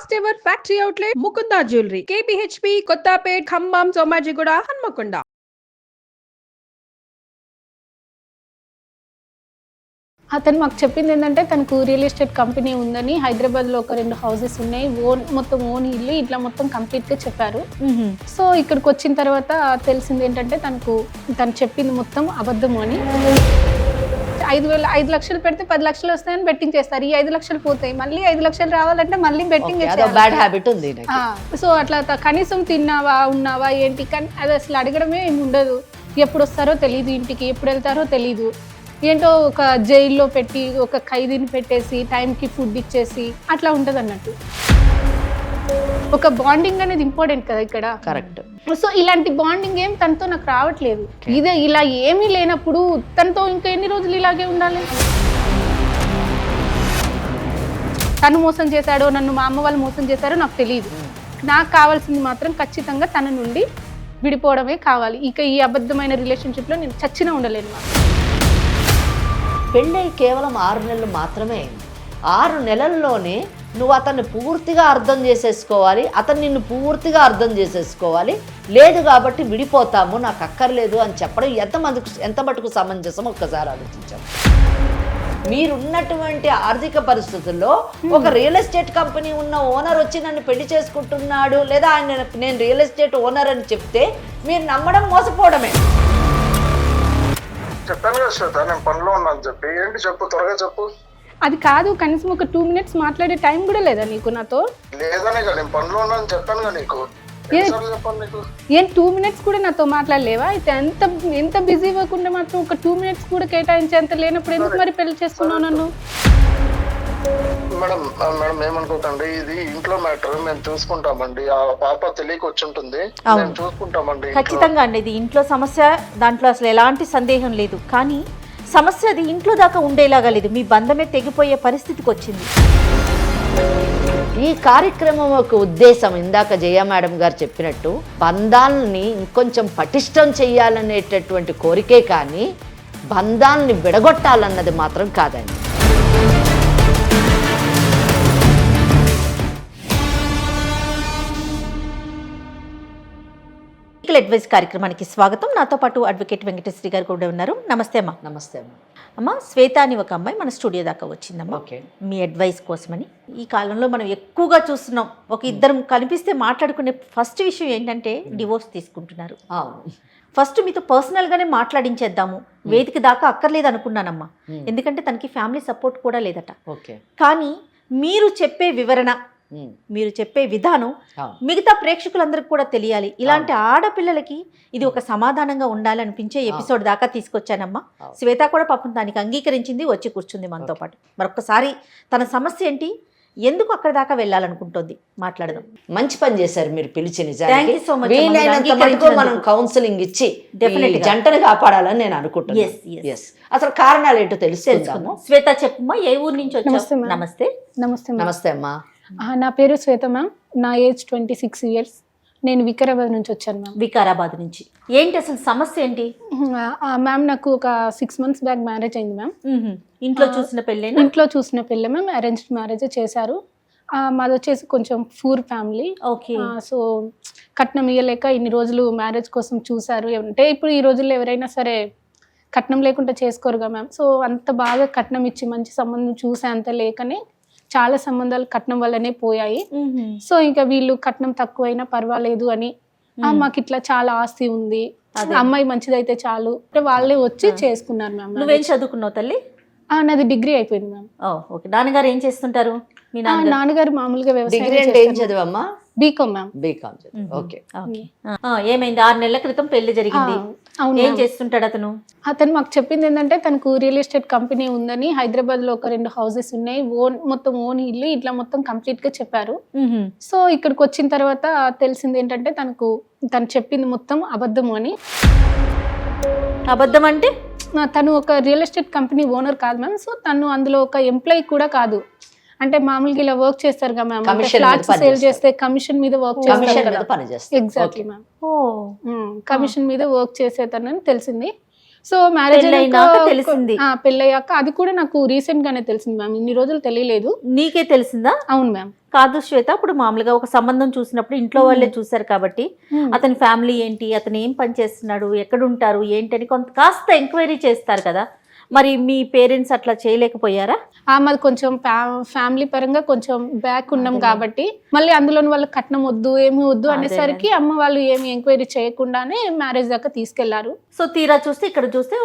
First ever factory outlet Mukunda jewellery KPHB Kothapet Khammam Somajiguda Hanamkonda. అతను మాకు చెప్పింది ఏంటంటే తనకు రియల్ ఎస్టేట్ కంపెనీ ఉందని, హైదరాబాద్లో ఒక 2 హౌసెస్ ఉన్నాయి, మొత్తం ఓన్ ఇల్లు ఇట్లా మొత్తం కంప్లీట్గా చెప్పారు. సో ఇక్కడికి వచ్చిన తర్వాత తెలిసింది ఏంటంటే తను చెప్పింది మొత్తం అబద్ధము అని. 5 లక్షలు పెడితే 10 లక్షలు వస్తాయని బెట్టింగ్ చేస్తారు. ఈ 5 లక్షలు పోతాయి, మళ్ళీ 5 లక్షలు రావాలంటే మళ్ళీ బెట్టింగ్ బ్యాడ్ హ్యాబిట్ ఉంది. సో అట్లా కనీసం తిన్నావా ఉన్నావా ఏంటి కానీ అది అసలు అడగడమే ఏమి ఉండదు. ఎప్పుడు వస్తారో తెలియదు, ఇంటికి ఎప్పుడు వెళ్తారో తెలియదు. ఏంటో ఒక జైల్లో పెట్టి ఒక ఖైదీని పెట్టేసి టైంకి ఫుడ్ ఇచ్చేసి అట్లా ఉంటుంది అన్నట్టు. ఒక బాండింగ్ అనేది ఇంపార్టెంట్ కదా ఇక్కడ. కరెక్ట్. సో ఇలాంటి బాండింగ్ ఏం తనతో నాకు రావట్లేదు. ఇదే ఇలా ఏమీ లేనప్పుడు తనతో ఇంకా ఎన్ని రోజులు ఇలాగే ఉండాలి? తను మోసం చేశాడో నన్ను మా అమ్మ వాళ్ళు మోసం చేశారో నాకు తెలియదు. నాకు కావాల్సింది మాత్రం ఖచ్చితంగా తన నుండి విడిపోవడమే కావాలి. ఇక ఈ అబద్ధమైన రిలేషన్షిప్లో నేను చచ్చినా ఉండలేను. పెళ్ళై కేవలం 6 నెలలు మాత్రమే. 6 నెలల్లోనే నువ్వు అతన్ని పూర్తిగా అర్థం చేసేసుకోవాలి, అతను నిన్ను పూర్తిగా అర్థం చేసేసుకోవాలి. లేదు కాబట్టి విడిపోతాము, నాకు అక్కర్లేదు అని చెప్పడం ఎంత మటుకు సమంజసం ఒక్కసారి ఆలోచించాము. మీరున్నటువంటి ఆర్థిక పరిస్థితుల్లో ఒక రియల్ ఎస్టేట్ కంపెనీ ఉన్న ఓనర్ వచ్చి నన్ను పెళ్లి చేసుకుంటున్నాడు, లేదా నేను రియల్ ఎస్టేట్ ఓనర్ అని చెప్తే మీరు నమ్మడం మోసపోవడమే. చెప్పాను కదా శ్వేత, నేను పనిలో ఉన్నాను చెప్పి. ఏంటి చెప్పు, త్వరగా చెప్పు. అది కాదు, కనీసం ఒక 2 మినిట్స్ మాట్లాడే టైం కూడా లేదా నీకు నాతో? లేదనే కదా, నేను పనిలో ఉన్నాను చెప్పాను కదా నీకు. చెప్పాను నీకు. ఏం 2 మినిట్స్ కూడా నాతో మాట్లాడలేవా? అయితే ఎంత బిజీ అవ్వకుండా మాత్రం ఒక 2 మినిట్స్ కూడా కేటాయించేంత లేనప్పుడు ఎందుకు మరి పెళ్లి చేసుకున్నావు నన్ను? మేడం ఏమనుకోకండి, ఇది ఇంట్లో మ్యాటర్, మేము చూసుకుంటామండి. ఆ పాప తెలియక వచ్చి ఉంటుంది, మేము చూసుకుంటామండి. ఖచ్చితంగా అండి, ఇది ఇంట్లో సమస్య, దాంట్లో అసలు ఎలాంటి సందేహం లేదు. కానీ సమస్య అది ఇంట్లో దాకా ఉండేలాగా లేదు, మీ బంధమే తెగిపోయే పరిస్థితికి వచ్చింది. ఈ కార్యక్రమం ఒక ఉద్దేశం ఇందాక జయ మేడం గారు చెప్పినట్టు బంధాలని ఇంకొంచెం పటిష్టం చేయాలనేటటువంటి కోరికే కానీ బంధాలని విడగొట్టాలన్నది మాత్రం కాదండి. అడ్వైస్ కార్యక్రమానికి స్వాగతం. నాతో పాటు అడ్వకేట్ వెంకటేశ్వరి గారు కూడా ఉన్నారు. నమస్తే అమ్మా. నమస్తే అమ్మా. అమ్మ, శ్వేత అని ఒక అమ్మాయి మన స్టూడియో దాకా వచ్చిందమ్మా. ఓకే. మీ అడ్వైస్ కోసమని. ఈ కాలంలో మనం ఎక్కువగా చూస్తున్నాం, ఒక ఇద్దరం కనిపిస్తే మాట్లాడుకునే ఫస్ట్ విషయం ఏంటంటే డివోర్స్ తీసుకుంటున్నారు. ఫస్ట్ మీతో పర్సనల్గానే మాట్లాడించేద్దాము, వేదిక దాకా అక్కర్లేదు అనుకున్నానమ్మా. ఎందుకంటే తనకి ఫ్యామిలీ సపోర్ట్ కూడా లేదట. ఓకే. కానీ మీరు చెప్పే వివరణ, మీరు చెప్పే విధానం మిగతా ప్రేక్షకులందరికీ కూడా తెలియాలి. ఇలాంటి ఆడపిల్లలకి ఇది ఒక సమాధానంగా ఉండాలనిపించే ఎపిసోడ్ దాకా తీసుకొచ్చానమ్మా. శ్వేత కూడా పాపం దానికి అంగీకరించింది, వచ్చి కూర్చుంది మనతో పాటు. మరొకసారి తన సమస్య ఏంటి, ఎందుకు అక్కడ దాకా వెళ్ళాలనుకుంటోంది మాట్లాడదాం. మంచి పని చేశారు మీరు పిలిచి. నిజానికి మనం కౌన్సిలింగ్ ఇచ్చి జంటను కాపాడాలని నేను అనుకుంటున్నాను. అసలు కారణాలు ఏంటో తెలుసుకుందాము. శ్వేత చెప్పమ్మా, ఏ ఊరు నుంచి వచ్చావు? నమస్తే. నమస్తే అమ్మా. నా పేరు శ్వేత మ్యామ్, నా ఏజ్ 26 years. నేను వికారాబాద్ నుంచి వచ్చాను మ్యామ్. వికారాబాద్ నుంచి. ఏంటి అసలు సమస్య ఏంటి? మ్యామ్ నాకు ఒక 6 months బ్యాక్ మ్యారేజ్ అయింది మ్యామ్. ఇంట్లో చూసిన పెళ్ళి? ఇంట్లో చూసిన పెళ్ళి మ్యామ్. అరేంజ్డ్ మ్యారేజ్ చేశారు. మాది వచ్చేసి కొంచెం పూర్ ఫ్యామిలీ. ఓకే. సో కట్నం ఇవ్వలేక ఇన్ని రోజులు మ్యారేజ్ కోసం చూశారు. అంటే ఇప్పుడు ఈ రోజుల్లో ఎవరైనా సరే కట్నం లేకుండా చేసుకోరుగా మ్యామ్. సో అంత బాగా కట్నం ఇచ్చి మంచి సంబంధం చూసే అంత లేకనే చాలా సంబంధాలు కట్నం వల్లనే పోయాయి. సో ఇంకా వీళ్ళు కట్నం తక్కువైనా పర్వాలేదు అని, మాకు ఇట్లా చాలా ఆస్తి ఉంది, అమ్మాయి మంచిదైతే చాలు, వాళ్ళే వచ్చి చేసుకున్నారు మ్యామ్. నువ్వేం చదువుకున్నావు తల్లి? నాది డిగ్రీ అయిపోయింది మ్యామ్. ఓకే. నాన్నగారు ఏం చేస్తుంటారు? మీ నాన్నగారు మామూలుగా వ్యవసాయం. BCom ma'am. బీకామ్. ఓకే. ఏమైంది? 6 నెలల క్రితం పెళ్లి జరిగింది. ఏం చేస్తుంటాడు అతను? అతను మాకు చెప్పింది ఏంటంటే తనకు రియల్ ఎస్టేట్ కంపెనీ ఉందని, హైదరాబాద్లో ఒక 2 హౌసెస్ ఉన్నాయి, మొత్తం ఓన్ ఇల్లు ఇట్లా మొత్తం కంప్లీట్ గా చెప్పారు. సో ఇక్కడికి వచ్చిన తర్వాత తెలిసింది ఏంటంటే తను చెప్పింది మొత్తం అబద్ధము అని. అబద్ధం అంటే? తను ఒక రియల్ ఎస్టేట్ కంపెనీ ఓనర్ కాదు మ్యామ్. సో తను అందులో ఒక ఎంప్లాయీ కూడా కాదు. అంటే మామూలుగా ఇలా వర్క్ చేస్తారు కదా మ్యామ్, ఫ్లాట్స్ సేల్ చేస్తే కమిషన్ మీద వర్క్ చేస్తారు. Exactly ma'am. కమిషన్ మీద వర్క్ చేసేతనని తెలిసింది. సో మ్యారేజ్ పెళ్ళైనాక తెలిసింది. పెళ్ళయ్యాక అది కూడా నాకు రీసెంట్ గానే తెలిసింది మ్యామ్, ఇన్ని రోజులు తెలియలేదు. నీకే తెలిసిందా? అవును మ్యామ్. కాదు శ్వేత, ఇప్పుడు మామూలుగా ఒక సంబంధం చూసినప్పుడు ఇంట్లో వాళ్ళే చూసారు కాబట్టి అతని ఫ్యామిలీ ఏంటి, అతను ఏం పని చేస్తున్నాడు, ఎక్కడ ఉంటారు ఏంటని కొంత కాస్త ఎంక్వైరీ చేస్తారు కదా, మరి మీ పేరెంట్స్ అట్లా చేయలేకపోయారా? మాది కొంచెం ఫ్యామిలీ పరంగా కొంచెం బ్యాక్ ఉన్నాం కాబట్టి మళ్ళీ అందులో వాళ్ళకి కట్నం వద్దు ఏమి వద్దు అనేసరికి అమ్మ వాళ్ళు ఏమి ఎంక్వైరీ చేయకుండానే మ్యారేజ్ దాకా తీసుకెళ్లారు. సో తీరా చూస్తే ఇక్కడ చూస్తే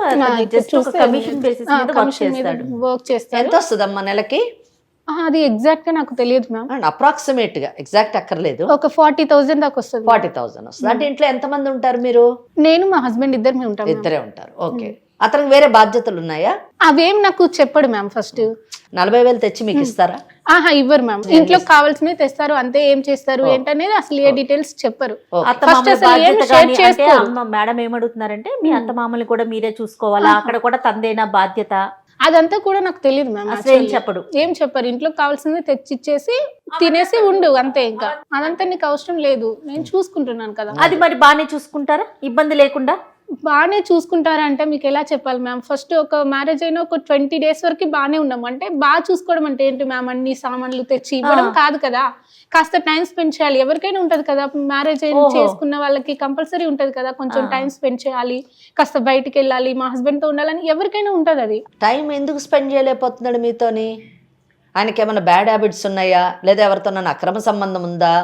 కమిషన్ బేసిస్ మీద కమిషన్ మీద వర్క్ చేస్తారు. ఎంత వస్తుందమ్మా నెలకి? అది ఎగ్జాక్ట్ గా నాకు తెలియదు మ్యామ్. అప్రాక్సిమేట్ గా, ఎగ్జాక్ట్ అక్కర్లేదు, ఒక 40,000 దాకా వస్తుంది. 40,000 వస్తుంది. అంటే ఇంట్లో ఎంత మంది ఉంటారు మీరు? నేను మా హస్బెండ్ ఇద్దరు ఉంటాం. ఇద్దరే ఉంటారు. ఓకే. అతనికి వేరే బాధ్యతలు ఉన్నాయా? అవేం నాకు చెప్పడు మ్యామ్. ఫస్ట్ 40,000 తెచ్చి మీకు ఇస్తారా? ఇవ్వరు మ్యామ్. ఇంట్లో కావాల్సినవి తెస్తారు అంతే, ఏం చేస్తారు ఏంటనేది అసలు ఏ డీటెయిల్స్ చెప్పరు. మేడం ఏమడుగుతున్నారంటే మీ అత్త మామల్ని కూడా మీరే చూసుకోవాలా, అక్కడ కూడా తందేనా బాధ్యత? అదంతా కూడా నాకు తెలియదు మ్యామ్. ఏం చెప్పడు, ఏం చెప్పరు. ఇంట్లో కావాల్సింది తెచ్చిచ్చేసి తినేసి ఉండు అంతే. ఇంకా అదంతా నీకు అవసరం లేదు, నేను చూసుకుంటున్నాను కదా. అది మరి బాగానే చూసుకుంటారా ఇబ్బంది లేకుండా? బాగానే చూసుకుంటారా అంటే మీకు ఎలా చెప్పాలి మ్యామ్. ఫస్ట్ ఒక మ్యారేజ్ అయినా ఒక 20 days వరకు బాగానే ఉన్నాం. అంటే బాగా చూసుకోవడం అంటే ఏంటి మ్యామ్, అన్ని సామాన్లు తెచ్చి ఇవ్వడం కాదు కదా, కాస్త టైం స్పెండ్ చేయాలి. ఎవరికైనా ఉంటది కదా, మ్యారేజ్ అయిన చేసుకున్న వాళ్ళకి కంపల్సరీ ఉంటది కదా, కొంచెం టైం స్పెండ్ చేయాలి, కాస్త బయటికి వెళ్ళాలి, మా హస్బెండ్ తో ఉండాలని ఎవరికైనా ఉంటది. అది టైం ఎందుకు స్పెండ్ చేయలేకపోతున్నాడు మీతోని? ఆయనకి ఏమైనా బ్యాడ్ హ్యాబిట్స్ ఉన్నాయా, లేదా ఎవరితో అక్రమ సంబంధం ఉందా?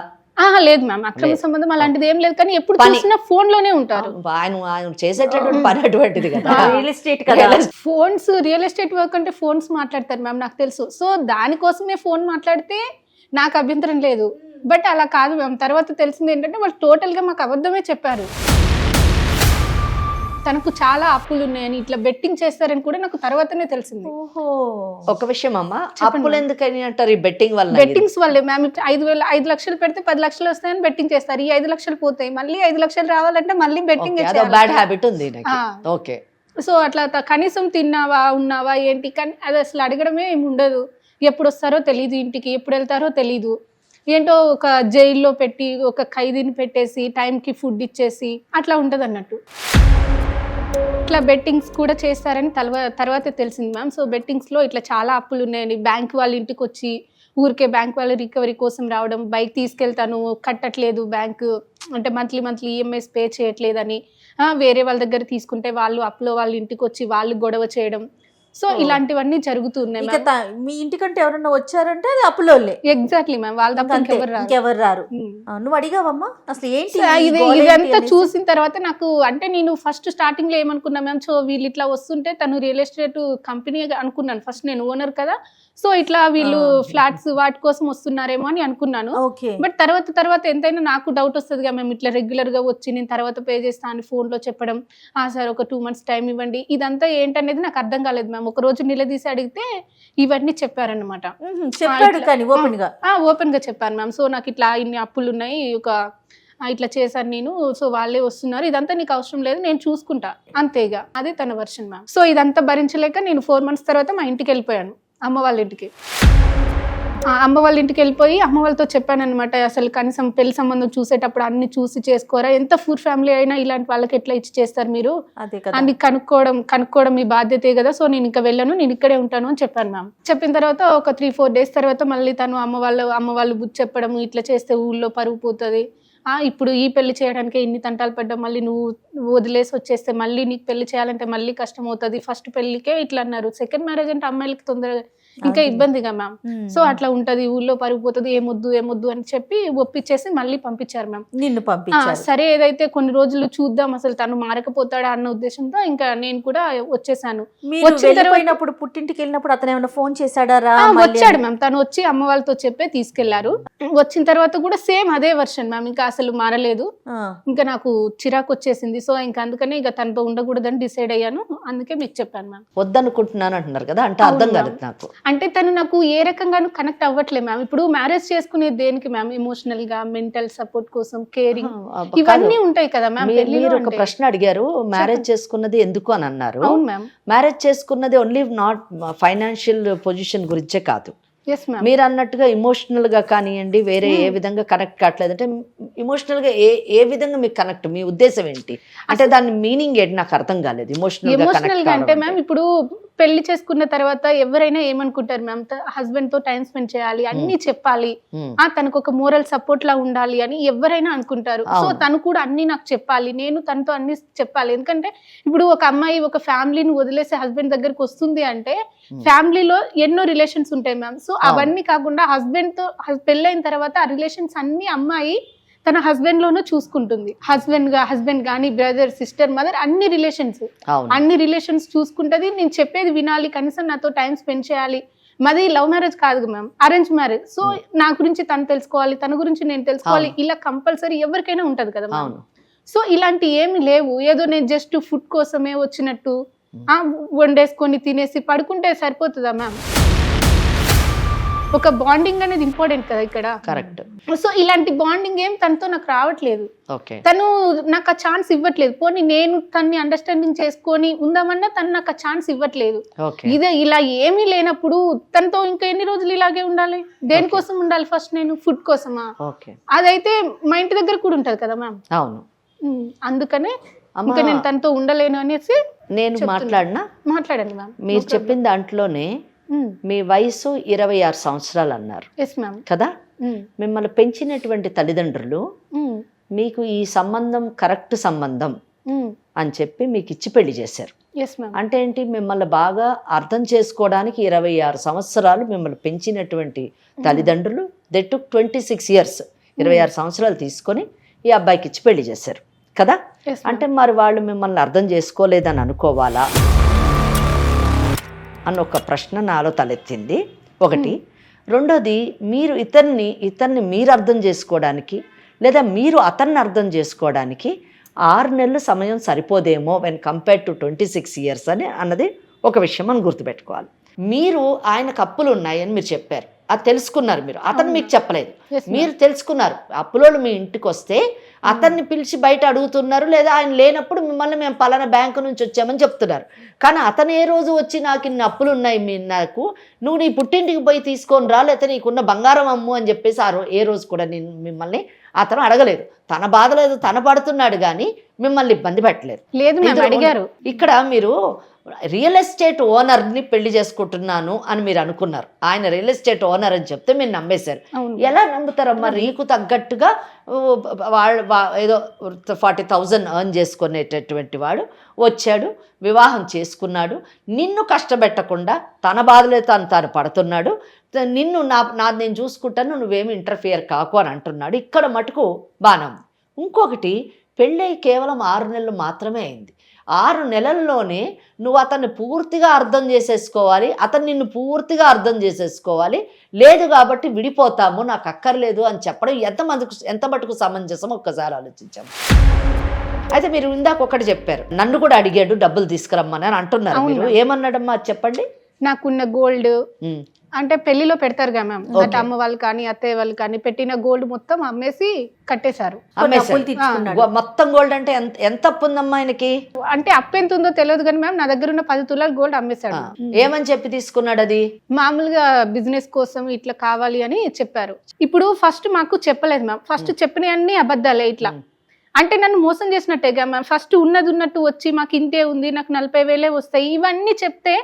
లేదు మ్యామ్, అక్రమ సంబంధం అలాంటిది ఏం లేదు. కానీ ఎప్పుడు చూసినా ఫోన్ లోనే ఉంటారు. ఆయన చేసేటటువంటి పని అటువంటిది కదా, రియల్ ఎస్టేట్ కదా. ఫోన్స్, రియల్ ఎస్టేట్ వర్క్ అంటే ఫోన్స్ మాట్లాడతారు మ్యామ్, నాకు తెలుసు. సో దానికోసమే ఫోన్ మాట్లాడితే నాకు అభ్యంతరం లేదు. బట్ అలా కాదు మ్యామ్. తర్వాత తెలిసింది ఏంటంటే వాళ్ళు టోటల్ గా మాకు అబద్ధమే చెప్పారు. తనకు చాలా అప్పులు ఉన్నాయని, ఇట్లా బెట్టింగ్ చేస్తారని కూడా నాకు తర్వాతనే తెలిసింది. ఒక విషయం అమ్మా, అప్పులు ఎందుకని అంటారు? ఈ బెట్టింగ్ వల్ల, బెట్టింగ్స్ వల్లే మ్యామ్. 5 లక్షలు పెడితే 10 లక్షలు వస్తాయని బెట్టింగ్ చేస్తారు. ఈ 5 లక్షలు పోతాయి, మళ్ళీ 5 లక్షలు రావాలంటే మళ్ళీ బెట్టింగ్. బ్యాడ్ హ్యాబిట్ ఉంది. ఓకే. సో అట్లా కనీసం తిన్నావా ఉన్నావా ఏంటి, కానీ అది అసలు అడగడమే ఏమి ఉండదు. ఎప్పుడు వస్తారో తెలీదు, ఇంటికి ఎప్పుడు వెళ్తారో తెలీదు. ఏంటో ఒక జైల్లో పెట్టి ఒక ఖైదీని పెట్టేసి టైంకి ఫుడ్ ఇచ్చేసి అట్లా ఉంటది అన్నట్టు. ఇట్లా బెట్టింగ్స్ కూడా చేస్తారని తర్వాత తెలిసింది మ్యామ్. సో బెట్టింగ్స్లో ఇట్లా చాలా అప్పులు ఉన్నాయని, బ్యాంక్ వాళ్ళ ఇంటికి వచ్చి ఊరికే బ్యాంక్ వాళ్ళ రికవరీ కోసం రావడం, బైక్ తీసుకెళ్తాను కట్టట్లేదు బ్యాంకు అంటే మంత్లీ ఈఎంఐస్ పే చేయట్లేదని, వేరే వాళ్ళ దగ్గర తీసుకుంటే వాళ్ళు అప్పులో వాళ్ళ ఇంటికి వచ్చి వాళ్ళు గొడవ చేయడం. సో ఇలాంటివన్నీ జరుగుతున్నాయి. మీ ఇంటికంటే ఎవరన్నా వచ్చారంటే అది అప్పులోళ్ళే. ఎగ్జాక్ట్లీ మ్యామ్, వాళ్ళ తప్ప ఇంకెవరు రారు. నువ్వు అడిగావమ్మా అసలు ఏంటి ఇదంతా చూసిన తర్వాత నాకు, అంటే నేను ఫస్ట్ స్టార్టింగ్ లో ఏమనుకున్నా మ్యామ్, సో వీళ్ళు ఇట్లా వస్తుంటే తను రియల్ ఎస్టేట్ కంపెనీ అనుకున్నాను. ఫస్ట్ నేను ఓనర్ కదా, సో ఇట్లా వీళ్ళు ఫ్లాట్స్ వాటి కోసం వస్తున్నారేమో అని అనుకున్నాను. బట్ తర్వాత ఎంతైనా నాకు డౌట్ వస్తుంది కదా మేము ఇట్లా రెగ్యులర్ గా వచ్చి నేను తర్వాత పే చేస్తా అని ఫోన్ లో చెప్పడం, సార్ ఒక 2 months టైం ఇవ్వండి, ఇదంతా ఏంటనేది నాకు అర్థం కాలేదు మ్యామ్. ఒక రోజు నిలదీసి అడిగితే ఇవన్నీ చెప్పారనమాట. ఓపెన్ గా చెప్పాను మ్యామ్. సో నాకు ఇట్లా ఇన్ని అప్పులు ఉన్నాయి, ఇట్లా చేశాను నేను, సో వాళ్ళే వస్తున్నారు, ఇదంతా నీకు అవసరం లేదు, నేను చూసుకుంటా అంతేగా. అదే తన వర్షన్ మ్యామ్. సో ఇదంతా భరించలేక నేను 4 months తర్వాత మా ఇంటికి వెళ్ళిపోయాను, అమ్మ వాళ్ళ ఇంటికి. అమ్మ వాళ్ళ ఇంటికి వెళ్ళిపోయి అమ్మ వాళ్ళతో చెప్పాను అనమాట, అసలు కనీసం పెళ్లి సంబంధం చూసేటప్పుడు అన్ని చూసి చేసుకోరా, ఎంత పూర్ ఫ్యామిలీ అయినా ఇలాంటి వాళ్ళకి ఎట్లా ఇచ్చి చేస్తారు మీరు అని కనుక్కోవడం మీ బాధ్యతే కదా. సో నేను ఇంకా వెళ్ళను, నేను ఇక్కడే ఉంటాను అని చెప్పాను మ్యామ్. చెప్పిన తర్వాత ఒక 3-4 days తర్వాత మళ్ళీ తను అమ్మ వాళ్ళు బుద్ధి చెప్పడం, ఇట్లా చేస్తే ఊళ్ళో పరుగు పోతుంది, ఇప్పుడు ఈ పెళ్లి చేయడానికి ఇన్ని తంటాలు పడ్డావు, మళ్ళీ నువ్వు వదిలేసి వచ్చేస్తే మళ్ళీ నీకు పెళ్లి చేయాలంటే మళ్ళీ కష్టం అవుతుంది, ఫస్ట్ పెళ్లికే ఇట్లా అన్నారు, సెకండ్ మ్యారేజ్ అంటే అమ్మాయిలకి తొందరగా ఇంకా ఇబ్బందిగా మ్యామ్. సో అట్లా ఉంటది, ఊళ్ళో పరుగుపోతుంది, ఏమొద్దు అని చెప్పి ఒప్పించేసి మళ్ళీ పంపించారు మ్యామ్. నిన్ను పంపించారు. సరే ఏదైతే కొన్ని రోజులు చూద్దాం అసలు తను మారకపోతాడా అన్న ఉద్దేశంతో ఇంకా నేను కూడా వచ్చేసాను. వచ్చినప్పుడు పుట్టింటికి వెళ్ళినప్పుడు అతను ఏమైనా ఫోన్ చేశాడా? వచ్చాడు మ్యామ్, తను వచ్చి అమ్మ వాళ్ళతో చెప్పే తీసుకెళ్లారు. వచ్చిన తర్వాత కూడా సేమ్ అదే వర్షన్ మ్యామ్, ఇంకా అసలు మారలేదు. ఇంకా నాకు చిరాకు వచ్చేసింది. సో ఇంకా అందుకనే ఇక తనతో ఉండకూడదని డిసైడ్ అయ్యాను, అందుకే మీకు చెప్పాను మ్యామ్. వద్దనుకుంటున్నాను అంటున్నారు కదా, అంటే అర్థం కాలేదు నాకు. అంటే తను నాకు ఏ రకంగానూ కనెక్ట్ అవ్వట్లేదు మ్యామ్. ఇప్పుడు మ్యారేజ్ చేసుకునేది దేనికి మ్యామ్? ఎమోషనల్ గా, మెంటల్ సపోర్ట్ కోసం, కేరింగ్ ఇవన్నీ ఉంటాయి కదా మ్యామ్. మీరు ఒక ప్రశ్న అడిగారు, మ్యారేజ్ చేసుకున్నది ఎందుకు అని అన్నారు. అవును మ్యామ్. మ్యారేజ్ చేసుకున్నది ఓన్లీ నాట్ ఫైనాన్షియల్ పొజిషన్ గురించే కాదు, ఎస్ మ్యామ్. మీరు అన్నట్టుగా ఎమోషనల్ గా కానివ్వండి, వేరే ఏ విధంగా కనెక్ట్ కావట్లేదు అంటే ఎమోషనల్ గా ఏ విధంగా మీకు కనెక్ట్, మీ ఉద్దేశం ఏంటి అంటే దాని మీనింగ్ ఏంటి నాకు అర్థం కాలేదు. ఎమోషనల్ గా గా అంటే మ్యామ్ ఇప్పుడు పెళ్లి చేసుకున్న తర్వాత ఎవరైనా ఏమనుకుంటారు మ్యామ్, హస్బెండ్ తో టైం స్పెండ్ చేయాలి, అన్ని చెప్పాలి, తనకు ఒక మోరల్ సపోర్ట్ లా ఉండాలి అని ఎవరైనా అనుకుంటారు. సో తను కూడా అన్ని నాకు చెప్పాలి, నేను తనతో అన్ని చెప్పాలి. ఎందుకంటే ఇప్పుడు ఒక అమ్మాయి ఒక ఫ్యామిలీని వదిలేసి హస్బెండ్ దగ్గరికి వస్తుంది అంటే ఫ్యామిలీలో ఎన్నో రిలేషన్స్ ఉంటాయి మ్యామ్. సో అవన్నీ కాకుండా హస్బెండ్ తో పెళ్ళైన తర్వాత ఆ రిలేషన్స్ అన్ని అమ్మాయి తన హస్బెండ్ లోనూ చూసుకుంటుంది. హస్బెండ్ గానీ బ్రదర్, సిస్టర్, మదర్, అన్ని రిలేషన్స్ చూసుకుంటది. నేను చెప్పేది వినాలి, కనీసం నాతో టైం స్పెండ్ చేయాలి. మాది లవ్ మ్యారేజ్ కాదు మ్యామ్, అరేంజ్ మ్యారేజ్. సో నా గురించి తను తెలుసుకోవాలి, తన గురించి నేను తెలుసుకోవాలి, ఇలా కంపల్సరీ ఎవరికైనా ఉంటది కదా మ్యామ్. సో ఇలాంటి ఏమి లేవు. ఏదో నేను జస్ట్ ఫుడ్ కోసమే వచ్చినట్టు వండేసుకొని తినేసి పడుకుంటే సరిపోతుందా మ్యామ్? ఒక బాండింగ్ అనేది ఇంపార్టెంట్ కదా ఇక్కడ. కరెక్ట్. సో ఇలాంటి బాండింగ్ ఏం తనతో నాకు రావట్లేదు. ఓకే. తను నాకు ఆ ఛాన్స్ ఇవ్వట్లేదు. పోనీ నేను తన్ని అండర్స్టాండింగ్ చేసుకొని ఉందామన్నా తను నాకు ఆ ఛాన్స్ ఇవ్వట్లేదు. ఇదే ఇలా ఏమీ లేనప్పుడు తనతో ఇంకా ఎన్ని రోజులు ఇలాగే ఉండాలి? దేనికోసం ఉండాలి? ఫస్ట్ నేను ఫుడ్ కోసమా? అదైతే మా ఇంటి దగ్గర కూడా ఉంటది కదా మ్యామ్. అవును. అందుకనే ఇంకా నేను తనతో ఉండలేను అనేసి నేను మాట్లాడండి మ్యామ్. మీరు చెప్పిన దాంట్లోనే మీ వయసు 26 సంవత్సరాలు అన్నారు కదా. మిమ్మల్ని పెంచినటువంటి తల్లిదండ్రులు మీకు ఈ సంబంధం కరెక్ట్ సంబంధం అని చెప్పి మీకు ఇచ్చి పెళ్లి చేశారు. అంటే ఏంటి, మిమ్మల్ని బాగా అర్థం చేసుకోవడానికి 26 సంవత్సరాలు మిమ్మల్ని పెంచినటువంటి తల్లిదండ్రులు దే టుక్ 26 years 26 సంవత్సరాలు తీసుకొని ఈ అబ్బాయికి ఇచ్చి పెళ్లి చేశారు కదా. అంటే మరి వాళ్ళు మిమ్మల్ని అర్థం చేసుకోలేదని అనుకోవాలా అన్న ఒక ప్రశ్న నాలో తలెత్తింది ఒకటి. రెండోది, మీరు ఇతన్ని మీరు అర్థం చేసుకోవడానికి లేదా మీరు అతన్ని అర్థం చేసుకోవడానికి 6 నెలలు సమయం సరిపోదేమో వెన్ కంపేర్ టు 26 years అని అన్నది ఒక విషయం మనం గుర్తుపెట్టుకోవాలి. మీరు ఆయనకు అప్పులు ఉన్నాయని మీరు చెప్పారు, అది తెలుసుకున్నారు మీరు, అతను మీకు చెప్పలేదు, మీరు తెలుసుకున్నారు. అప్పులోళ్ళు మీ ఇంటికి వస్తే అతన్ని పిలిచి బయట అడుగుతున్నారు, లేదా ఆయన లేనప్పుడు మిమ్మల్ని మేము పలానా బ్యాంకు నుంచి వచ్చామని చెప్తున్నారు. కానీ అతను ఏ రోజు వచ్చి నాకు ఇన్ని అప్పులు ఉన్నాయి నాకు, నువ్వు నీ పుట్టింటికి పోయి తీసుకొని రా, లేకపోతే నీకున్న బంగారం అమ్ము అని చెప్పేసి ఏ రోజు కూడా నేను మిమ్మల్ని అతను అడగలేదు. తన బాధ లేదు, తన పడుతున్నాడు, కానీ మిమ్మల్ని ఇబ్బంది పెట్టలేదు. అడిగారు. ఇక్కడ మీరు రియల్ ఎస్టేట్ ఓనర్ని పెళ్లి చేసుకుంటున్నాను అని మీరు అనుకున్నారు. ఆయన రియల్ ఎస్టేట్ ఓనర్ అని చెప్తే మీరు నమ్మేశారు. ఎలా నమ్ముతారమ్మా? రీకు తగ్గట్టుగా ఏదో 40,000 ఎర్న్ చేసుకునేటటువంటి వాడు వచ్చాడు, వివాహం చేసుకున్నాడు, నిన్ను కష్టపెట్టకుండా తన బాధలే తాను పడుతున్నాడు, నిన్ను నేను చూసుకుంటాను, నువ్వేమి ఇంటర్ఫియర్ కాకు అని అంటున్నాడు. ఇక్కడ మటుకు బాణం. ఇంకొకటి, పెళ్ళై కేవలం 6 నెలలు మాత్రమే అయింది. 6 నెలల్లోనే నువ్వు అతన్ని పూర్తిగా అర్థం చేసేసుకోవాలి, అతను నిన్ను పూర్తిగా అర్థం చేసేసుకోవాలి, లేదు కాబట్టి విడిపోతాము, నాకు అక్కర్లేదు అని చెప్పడం ఎంత మటుకు సమంజసం ఒక్కసారి ఆలోచించాము. అయితే మీరు ఇందాక ఒకటి చెప్పారు, నన్ను కూడా అడిగాడు డబ్బులు తీసుకురమ్మని అని అంటున్నారు. మీరు ఏమన్నాడమ్మా చెప్పండి. నాకున్న గోల్డ్ అంటే పెళ్లిలో పెడతారు కదా మ్యామ్, అంటే అమ్మ వాళ్ళు కానీ అత్తయ్య వాళ్ళు కానీ పెట్టిన గోల్డ్ మొత్తం అమ్మేసి కట్టేశారు. మొత్తం గోల్డ్ అంటే ఎంత అప్పు ఉందమ్మా ఆయనకి? అంటే అప్పు ఎంత ఉందో తెలియదు కానీ మ్యామ్ నా దగ్గర ఉన్న 10 తులాలు గోల్డ్ అమ్మేశాడు. ఏమని చెప్పి తీసుకున్నాడు? అది మామూలుగా బిజినెస్ కోసం ఇట్లా కావాలి అని చెప్పారు. ఇప్పుడు ఫస్ట్ మాకు చెప్పలేదు మ్యామ్, ఫస్ట్ చెప్పిన అన్ని అబద్ధాలే. ఇట్లా అంటే నన్ను మోసం చేసినట్టేగా మ్యామ్. ఫస్ట్ ఉన్నట్టు వచ్చి మాకు ఇంతే ఉంది, నాకు 40,000 వస్తాయి, ఇవన్నీ చెప్తే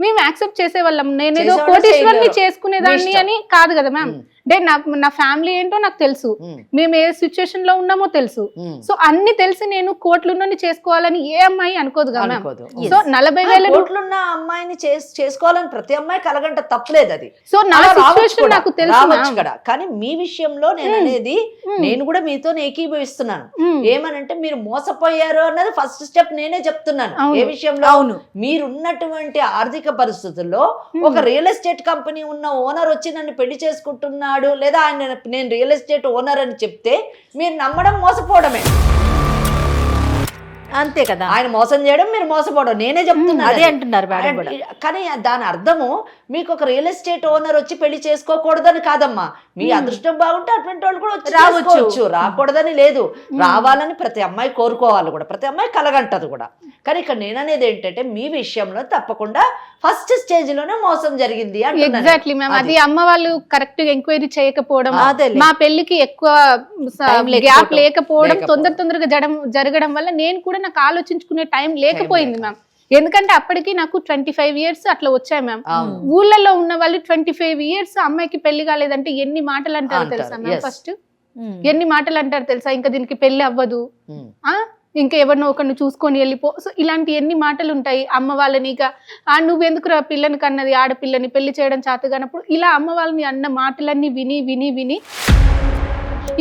మేము యాక్సెప్ట్ చేసేవాళ్ళం. నేనేదో కోటీశ్వరిని చేసుకునేదాన్ని అని కాదు కదా మ్యామ్. అంటే నా ఫ్యామిలీ ఏంటో నాకు తెలుసు, మేము ఏ సిచ్యువేషన్ లో ఉన్నామో తెలుసు. సో అన్ని తెలిసి నేను కోట్లున్నని చేసుకోవాలని ఏ అమ్మాయి అనుకోదు కదా మ్యామ్. సో 40,000 కోట్లున్న అమ్మాయిని చేసుకోవాలని ప్రతి అమ్మాయి కలగంట తప్పలేదు. అది సో నా సిచ్యువేషన్ నాకు తెలుసు కదా. కానీ మీ విషయంలో నేను అనేది, నేను కూడా మీతో ఏకీభవిస్తున్నాను. ఏమనంటే మీరు మోసపోయారు అన్నది ఫస్ట్ స్టెప్ నేనే చెప్తున్నాను. ఏ విషయంలో? మీరున్నటువంటి ఆర్థిక పరిస్థితుల్లో ఒక రియల్ ఎస్టేట్ కంపెనీ ఉన్న ఓనర్ వచ్చి నన్ను పెళ్లి చేసుకుంటున్నాడు, లేదా ఆయన నేను రియల్ ఎస్టేట్ ఓనర్ అని చెప్తే మీరు నమ్మడం మోసపోవడమే. అంతే కదా, ఆయన మోసం చేయడం, మీరు మోసపోవడం. నేనే చెప్తున్నా అదే అంటున్నారు మేడం కూడా. కానీ దాని అర్థము మీకు ఒక రియల్ ఎస్టేట్ ఓనర్ వచ్చి పెళ్లి చేసుకోకూడదని కాదమ్మా. మీ అదృష్టం బాగుంటే అటువంటి వాళ్ళు కూడా వచ్చి రావచ్చు, రాకూడదని లేదు. రావాలని ప్రతి అమ్మాయి కోరుకోవాలి కూడా, ప్రతి అమ్మాయి కలగంటది కూడా. కానీ ఇక్కడ నేను అనేది ఏంటంటే మీ విషయంలో తప్పకుండా ఫస్ట్ స్టేజ్ లోనే మోసం జరిగింది. Exactly ma'am. అది అమ్మ వాళ్ళు కరెక్ట్ గా ఎంక్వైరీ చేయకపోవడం, మా పెళ్లికి ఎక్కువ గ్యాప్ లేకపోవడం, తొందరగా జరగడం వల్ల నేను కూడా నాకు ఆలోచించుకునే టైం లేకపోయింది మ్యామ్. ఎందుకంటే అప్పటికి నాకు 25 years అట్లా వచ్చాయి మ్యామ్. ఊళ్ళలో ఉన్న వాళ్ళు 25 years అమ్మాయికి పెళ్లి కాలేదంటే ఎన్ని మాటలు అంటారు తెలుసా మ్యామ్? ఫస్ట్ ఎన్ని మాటలు అంటారు తెలుసా? ఇంకా దీనికి పెళ్లి అవ్వదు, ఇంకా ఎవరినో ఒకరిని చూసుకొని వెళ్ళిపో. సో ఇలాంటి ఎన్ని మాటలు ఉంటాయి అమ్మ వాళ్ళని. ఇక నువ్వెందుకు రా పిల్లని కన్నది, ఆడపిల్లని పెళ్లి చేయడం చేతగానప్పుడు ఇలా అమ్మ వాళ్ళని అన్న మాటలన్నీ విని విని విని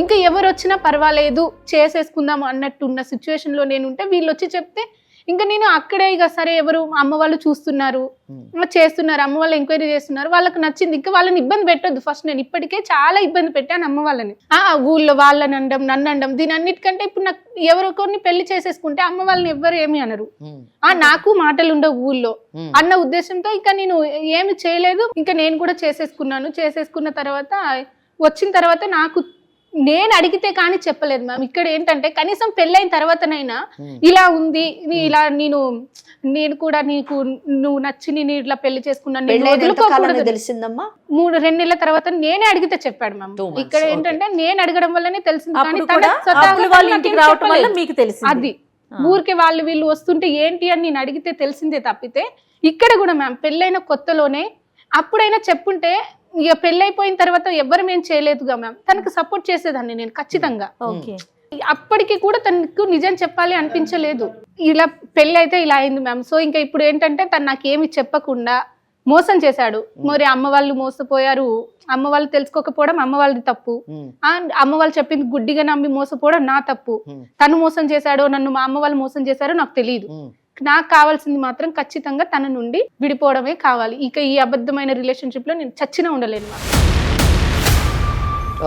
ఇంకా ఎవరు వచ్చినా పర్వాలేదు చేసేసుకుందాం అన్నట్టున్న సిచ్యువేషన్లో నేను ఉంటే వీళ్ళు వచ్చి చెప్తే ఇంకా నేను అక్కడే ఇక సరే ఎవరు అమ్మ వాళ్ళు చూస్తున్నారు, చేస్తున్నారు, అమ్మ వాళ్ళు ఎంక్వైరీ చేస్తున్నారు, వాళ్ళకి నచ్చింది. ఇంకా వాళ్ళని ఇబ్బంది పెట్టొద్దు ఫస్ట్. నేను ఇప్పటికే చాలా ఇబ్బంది పెట్టాను అమ్మ వాళ్ళని. ఊళ్ళో వాళ్ళని అనడం, నన్ను అనడం, దీని అన్నిటికంటే ఇప్పుడు నాకు ఎవరికొన్ని పెళ్లి చేసేసుకుంటే అమ్మ వాళ్ళని ఎవ్వరు ఏమి అనరు. నాకు మాటలు ఉండవు ఊళ్ళో అన్న ఉద్దేశంతో ఇంకా నేను ఏమి చేయలేదు. ఇంకా నేను కూడా చేసేసుకున్నాను. చేసేసుకున్న తర్వాత వచ్చిన తర్వాత నాకు నేను అడిగితే కానీ చెప్పలేదు మ్యామ్. ఇక్కడ ఏంటంటే కనీసం పెళ్ళైన తర్వాతనైనా ఇలా ఉంది, ఇలా నేను కూడా నీకు నువ్వు నచ్చి నేను ఇట్లా పెళ్లి చేసుకున్నాను తెలిసిందమ్మా. 2 నెలల తర్వాత నేనే అడిగితే చెప్పాడు మ్యామ్. ఇక్కడ ఏంటంటే నేను అడగడం వల్లనే తెలిసింది. అది ఊరికే వాళ్ళు వీళ్ళు వస్తుంటే ఏంటి అని నేను అడిగితే తెలిసిందే తప్పితే ఇక్కడ కూడా మ్యామ్ పెళ్ళైన కొత్తలోనే అప్పుడైనా చెప్పుంటే ఇక పెళ్ళైపోయిన తర్వాత ఎవ్వరు మేము చేయలేదుగా మ్యామ్. తనకు సపోర్ట్ చేసేదాన్ని నేను ఖచ్చితంగా. అప్పటికి కూడా తనకు నిజం చెప్పాలి అనిపించలేదు. ఇలా పెళ్ళి అయితే ఇలా అయింది మ్యామ్. సో ఇంకా ఇప్పుడు ఏంటంటే తను నాకేమి చెప్పకుండా మోసం చేశాడు. మరి అమ్మ వాళ్ళు మోసపోయారు, అమ్మ వాళ్ళు తెలుసుకోకపోవడం అమ్మ వాళ్ళది తప్పు, అమ్మ వాళ్ళు చెప్పింది గుడ్డిగా నమ్మి మోసపోవడం నా తప్పు. తను మోసం చేశాడో నన్ను మా అమ్మ వాళ్ళు మోసం చేశారో నాకు తెలియదు. నాకు కావాల్సింది మాత్రం ఖచ్చితంగా తన నుండి విడిపోవడమే కావాలి. ఇక ఈ అబద్ధమైన రిలేషన్షిప్ లో నేను చచ్చినా ఉండలేను.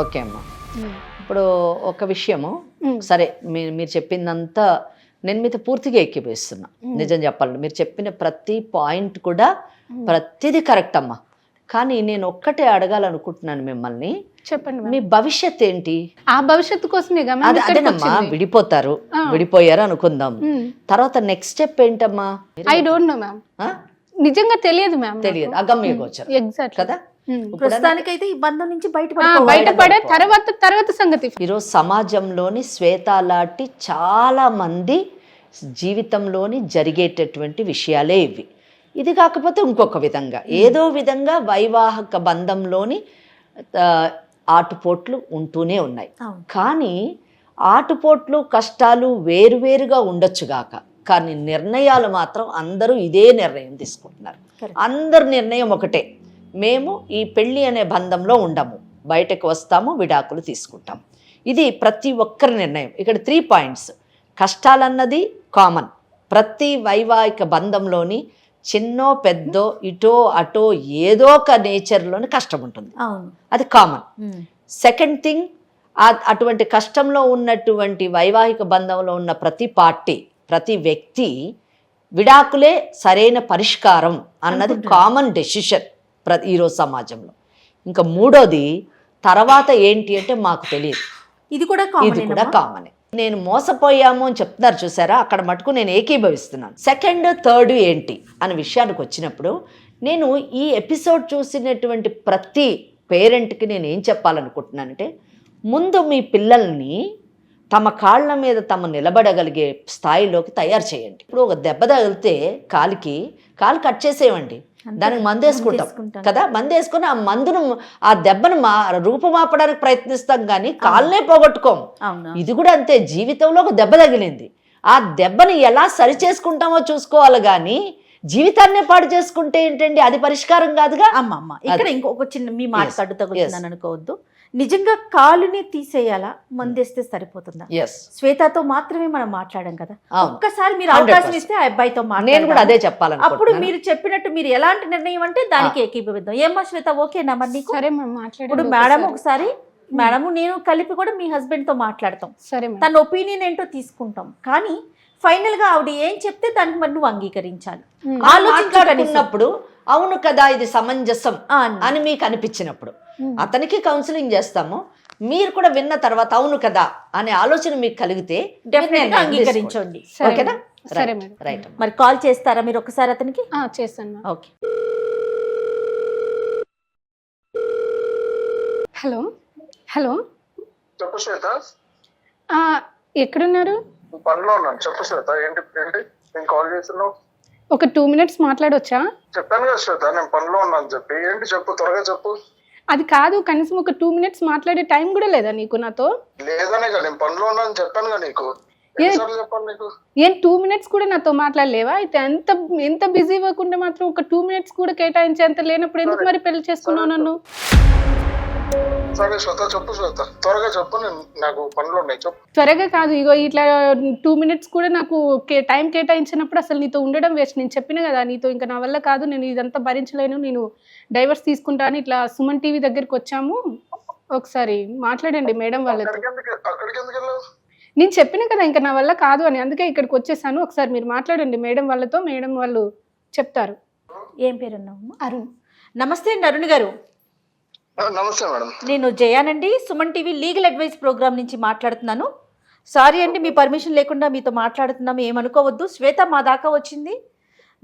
ఓకే అమ్మా. ఇప్పుడు ఒక విషయము, సరే మీరు చెప్పిందంతా నేను మీతో పూర్తిగా ఎక్కిపోయిస్తున్నా. నిజం చెప్పాలంటే మీరు చెప్పిన ప్రతి పాయింట్ కూడా ప్రతిదీ కరెక్ట్ అమ్మా. కానీ నేను ఒక్కటే అడగాలనుకుంటున్నాను మిమ్మల్ని, చెప్పండి మీ భవిష్యత్ ఏంటి? ఆ భవిష్యత్తు కోసమే అదేనమ్మా, విడిపోతారు, విడిపోయారు అనుకుందాం, తర్వాత నెక్స్ట్ స్టెప్ ఏంటమ్మా? I don't know ma'am. నిజంగా తెలియదు మ్యామ్, తెలియదు, అగమ్య గోచరం. ఎగ్జాక్ట్ కదా. ప్రస్తుతానికైతే ఈ బంధం నుంచి బయటపడే తర్వాత సంగతి. ఈరోజు సమాజంలోని శ్వేత లాంటి చాలా మంది జీవితంలోని జరిగేటటువంటి విషయాలే ఇవి. ఇది కాకపోతే ఇంకొక విధంగా ఏదో విధంగా వైవాహిక బంధంలోని ఆటుపోట్లు ఉంటూనే ఉన్నాయి. కానీ ఆటుపోట్లు కష్టాలు వేరువేరుగా ఉండొచ్చుగాక, కానీ నిర్ణయాలు మాత్రం అందరూ ఇదే నిర్ణయం తీసుకుంటున్నారు. అందరి నిర్ణయం ఒకటే, మేము ఈ పెళ్ళి అనే బంధంలో ఉండము, బయటకు వస్తాము, విడాకులు తీసుకుంటాము. ఇది ప్రతి ఒక్కరి నిర్ణయం. ఇక్కడ 3 points. కష్టాలన్నది కామన్. ప్రతి వైవాహిక బంధంలోని చిన్నో పెద్దో ఇటో అటో ఏదో ఒక నేచర్లోని కష్టం ఉంటుంది, అది కామన్. సెకండ్ థింగ్, అటువంటి కష్టంలో ఉన్నటువంటి వైవాహిక బంధంలో ఉన్న ప్రతి పార్టీ, ప్రతి వ్యక్తి విడాకులే సరైన పరిష్కారం అన్నది కామన్ డెసిషన్ ఈరోజు సమాజంలో. ఇంకా మూడోది తర్వాత ఏంటి అంటే మాకు తెలియదు, ఇది కూడా కామనే. నేను మోసపోయాము అని చెప్తున్నారు చూసారా, అక్కడ మటుకు నేను ఏకీభవిస్తున్నాను. సెకండ్ థర్డ్ ఏంటి అనే విషయానికి వచ్చినప్పుడు నేను ఈ ఎపిసోడ్ చూసినటువంటి ప్రతి పేరెంట్కి నేను ఏం చెప్పాలనుకుంటున్నానంటే, ముందు మీ పిల్లల్ని తమ కాళ్ళ మీద తమ నిలబడగలిగే స్థాయిలోకి తయారు చేయండి. ఇప్పుడు ఒక దెబ్బ తగిలితే కాలు కట్ చేసేయండి, దానికి మందు వేసుకుంటాం కదా, మందు వేసుకుని ఆ మందును ఆ దెబ్బను రూపుమాపడానికి ప్రయత్నిస్తాం, కానీ కాళ్ళనే పోగొట్టుకోం. ఇది కూడా అంతే, జీవితంలో ఒక దెబ్బ తగిలింది, ఆ దెబ్బని ఎలా సరి చేసుకుంటామో చూసుకోవాలి, కానీ జీవితాన్నే పాడు చేసుకుంటే ఏంటండి, అది పరిష్కారం కాదుగా. అమ్మమ్మ ఇక్కడ ఇంకొక చిన్న మీ మాట అడ్డు తగులుతుందని అనుకోవద్దు. నిజంగా కాలుని తీసేయాలా, మందేస్తే సరిపోతుందా? శ్వేతతో మాత్రమే మనం మాట్లాడాం కదా, ఒక్కసారి మీరు అవకాశం ఇస్తే ఆ అబ్బాయితో నేను కూడా అదే చెప్పాలి. అప్పుడు మీరు చెప్పినట్టు మీరు ఎలాంటి నిర్ణయం అంటే దానికి ఏకీభవిద్దాం. ఏమ్మా శ్వేత, ఓకేనా మరి నీకు? ఇప్పుడు మేడం ఒకసారి మేడము నేను కలిపి కూడా మీ హస్బెండ్ తో మాట్లాడతాం, తన ఒపీనియన్ ఏంటో తీసుకుంటాం. కానీ ఫైనల్ గా ఆవిడ ఏం చెప్తే దానికి మరి నువ్వు అంగీకరించాలి. మాట్లాడుకున్నప్పుడు అవును కదా ఇది సమంజసం ఆ, అని మీకు అనిపించినప్పుడు అతనికి కౌన్సిలింగ్ చేస్తాము. మీరు కూడా విన్న తర్వాత అవును కదా అనే ఆలోచన మీకు కలిగితే డెఫినెట్ గా అంగీకరించండి. సరే ఓకేనా? సరే మేడం. రైట్. మరి కాల్ చేస్తారా మీరు ఒకసారి అతనికి? చేస్తాను మ్యామ్. ఓకే. హలో హలో, చెప్పు శ్వేత. ఎక్కడున్నారు? పనిలో ఉన్నాను. చెప్పు శ్వేత. ఏంటి ఏంటి నేను కాల్ చేస్తున్నావు? ఒక 2 minutes మాట్లాడవచ్చా? చెప్పాను కదా శ్వేత, నేను పనిలో ఉన్నాను చెప్పి. ఏంటి చెప్పు, త్వరగా చెప్పు. అది కాదు, కనీసం ఒక 2 minutes మాట్లాడే టైం కూడా లేదా నీకు నాతో? లేదనే కదా నేను పనిలో ఉన్నాను చెప్పాను కదా నీకు. ఎన్నిసార్లు చెప్పాను నీకు? ఏం 2 minutes కూడా నాతో మాట్లాడలేవా? అయితే ఎంత బిజీ వర్క్ ఉంటే మాత్రం ఒక 2 minutes కూడా కేటాయించేంత లేనప్పుడు ఎందుకు మరి పెళ్లి చేసుకున్నావు నన్ను? సరే శ్వేత చెప్పు శ్వేత, త్వరగా చెప్పు. నేను నాకు పనులు ఉన్నాయి చెప్పు. త్వరగా కాదు, ఇగో ఇట్లా 2 minutes కూడా నాకు టైం కేటాయించినప్పుడు అసలు నీతో ఉండడం వేస్ట్. నేను చెప్పిన కదా నీతో ఇంకా నా వల్ల కాదు, నేను ఇదంతా భరించలేను, నేను డైవర్స్ తీసుకుంటాను. ఇట్లా సుమన్ టీవీ దగ్గరికి వచ్చాము, ఒకసారి మాట్లాడండి మేడం వాళ్ళతో. అక్కడికి ఎందుకు వెళ్ళావు? నేను చెప్పిన కదా ఇంకా నా వల్ల కాదు అని, అందుకే ఇక్కడికి వచ్చేసాను. ఒకసారి మీరు మాట్లాడండి మేడం వాళ్ళతో, మేడం వాళ్ళు చెప్తారు. ఏం పేరు అన్నావు? అరుణ్. నమస్తే అండి అరుణ్ గారు. నమస్తే మేడం. నేను జయానండి, Suman TV legal advice programme నుంచి మాట్లాడుతున్నాను. సారీ అండి, మీ పర్మిషన్ లేకుండా మీతో మాట్లాడుతున్నాము, ఏమనుకోవద్దు. శ్వేత మా దాకా వచ్చింది.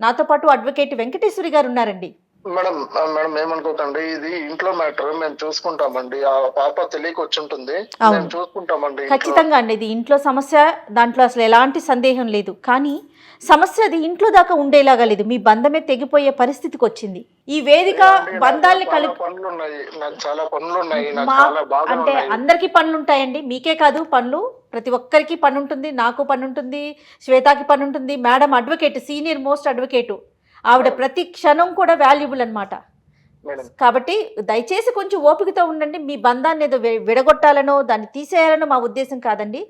నాతో పాటు అడ్వకేట్ వెంకటేశ్వరి గారు ఉన్నారండి. మేడం మేడం ఏమనుకోకండి, ఇది ఇంట్లో మ్యాటర్, మేము చూసుకుంటామండి. ఆ పాప తెలియక వచ్చి ఉంటుంది, మేము చూసుకుంటామండి. ఖచ్చితంగా అండి, ఇది ఇంట్లో సమస్య, దాంట్లో అసలు ఎలాంటి సందేహం లేదు. కానీ సమస్య అది ఇంట్లో దాకా ఉండేలాగా లేదు, మీ బంధమే తెగిపోయే పరిస్థితికి వచ్చింది. ఈ వేదిక బంధాలని కలిపి పనులు ఉన్నాయి, నాకు చాలా పనులు ఉన్నాయి, నాకు మా చాలా బాధలు అంటే ఉన్నాయి. అందరికీ పనులు ఉంటాయండి, మీకే కాదు పనులు, ప్రతి ఒక్కరికి పని ఉంటుంది. నాకు పని ఉంటుంది, శ్వేతకి పని ఉంటుంది. Madam advocate, senior most advocate, ఆవిడ ప్రతి క్షణం కూడా వాల్యుబుల్ అన్నమాట. మేడం కాబట్టి దయచేసి కొంచెం ఓపికతో ఉండండి. మీ బంధాన్ని ఏదో విడగొట్టాలనో దాన్ని తీసేయాలనో మా ఉద్దేశం కాదండి.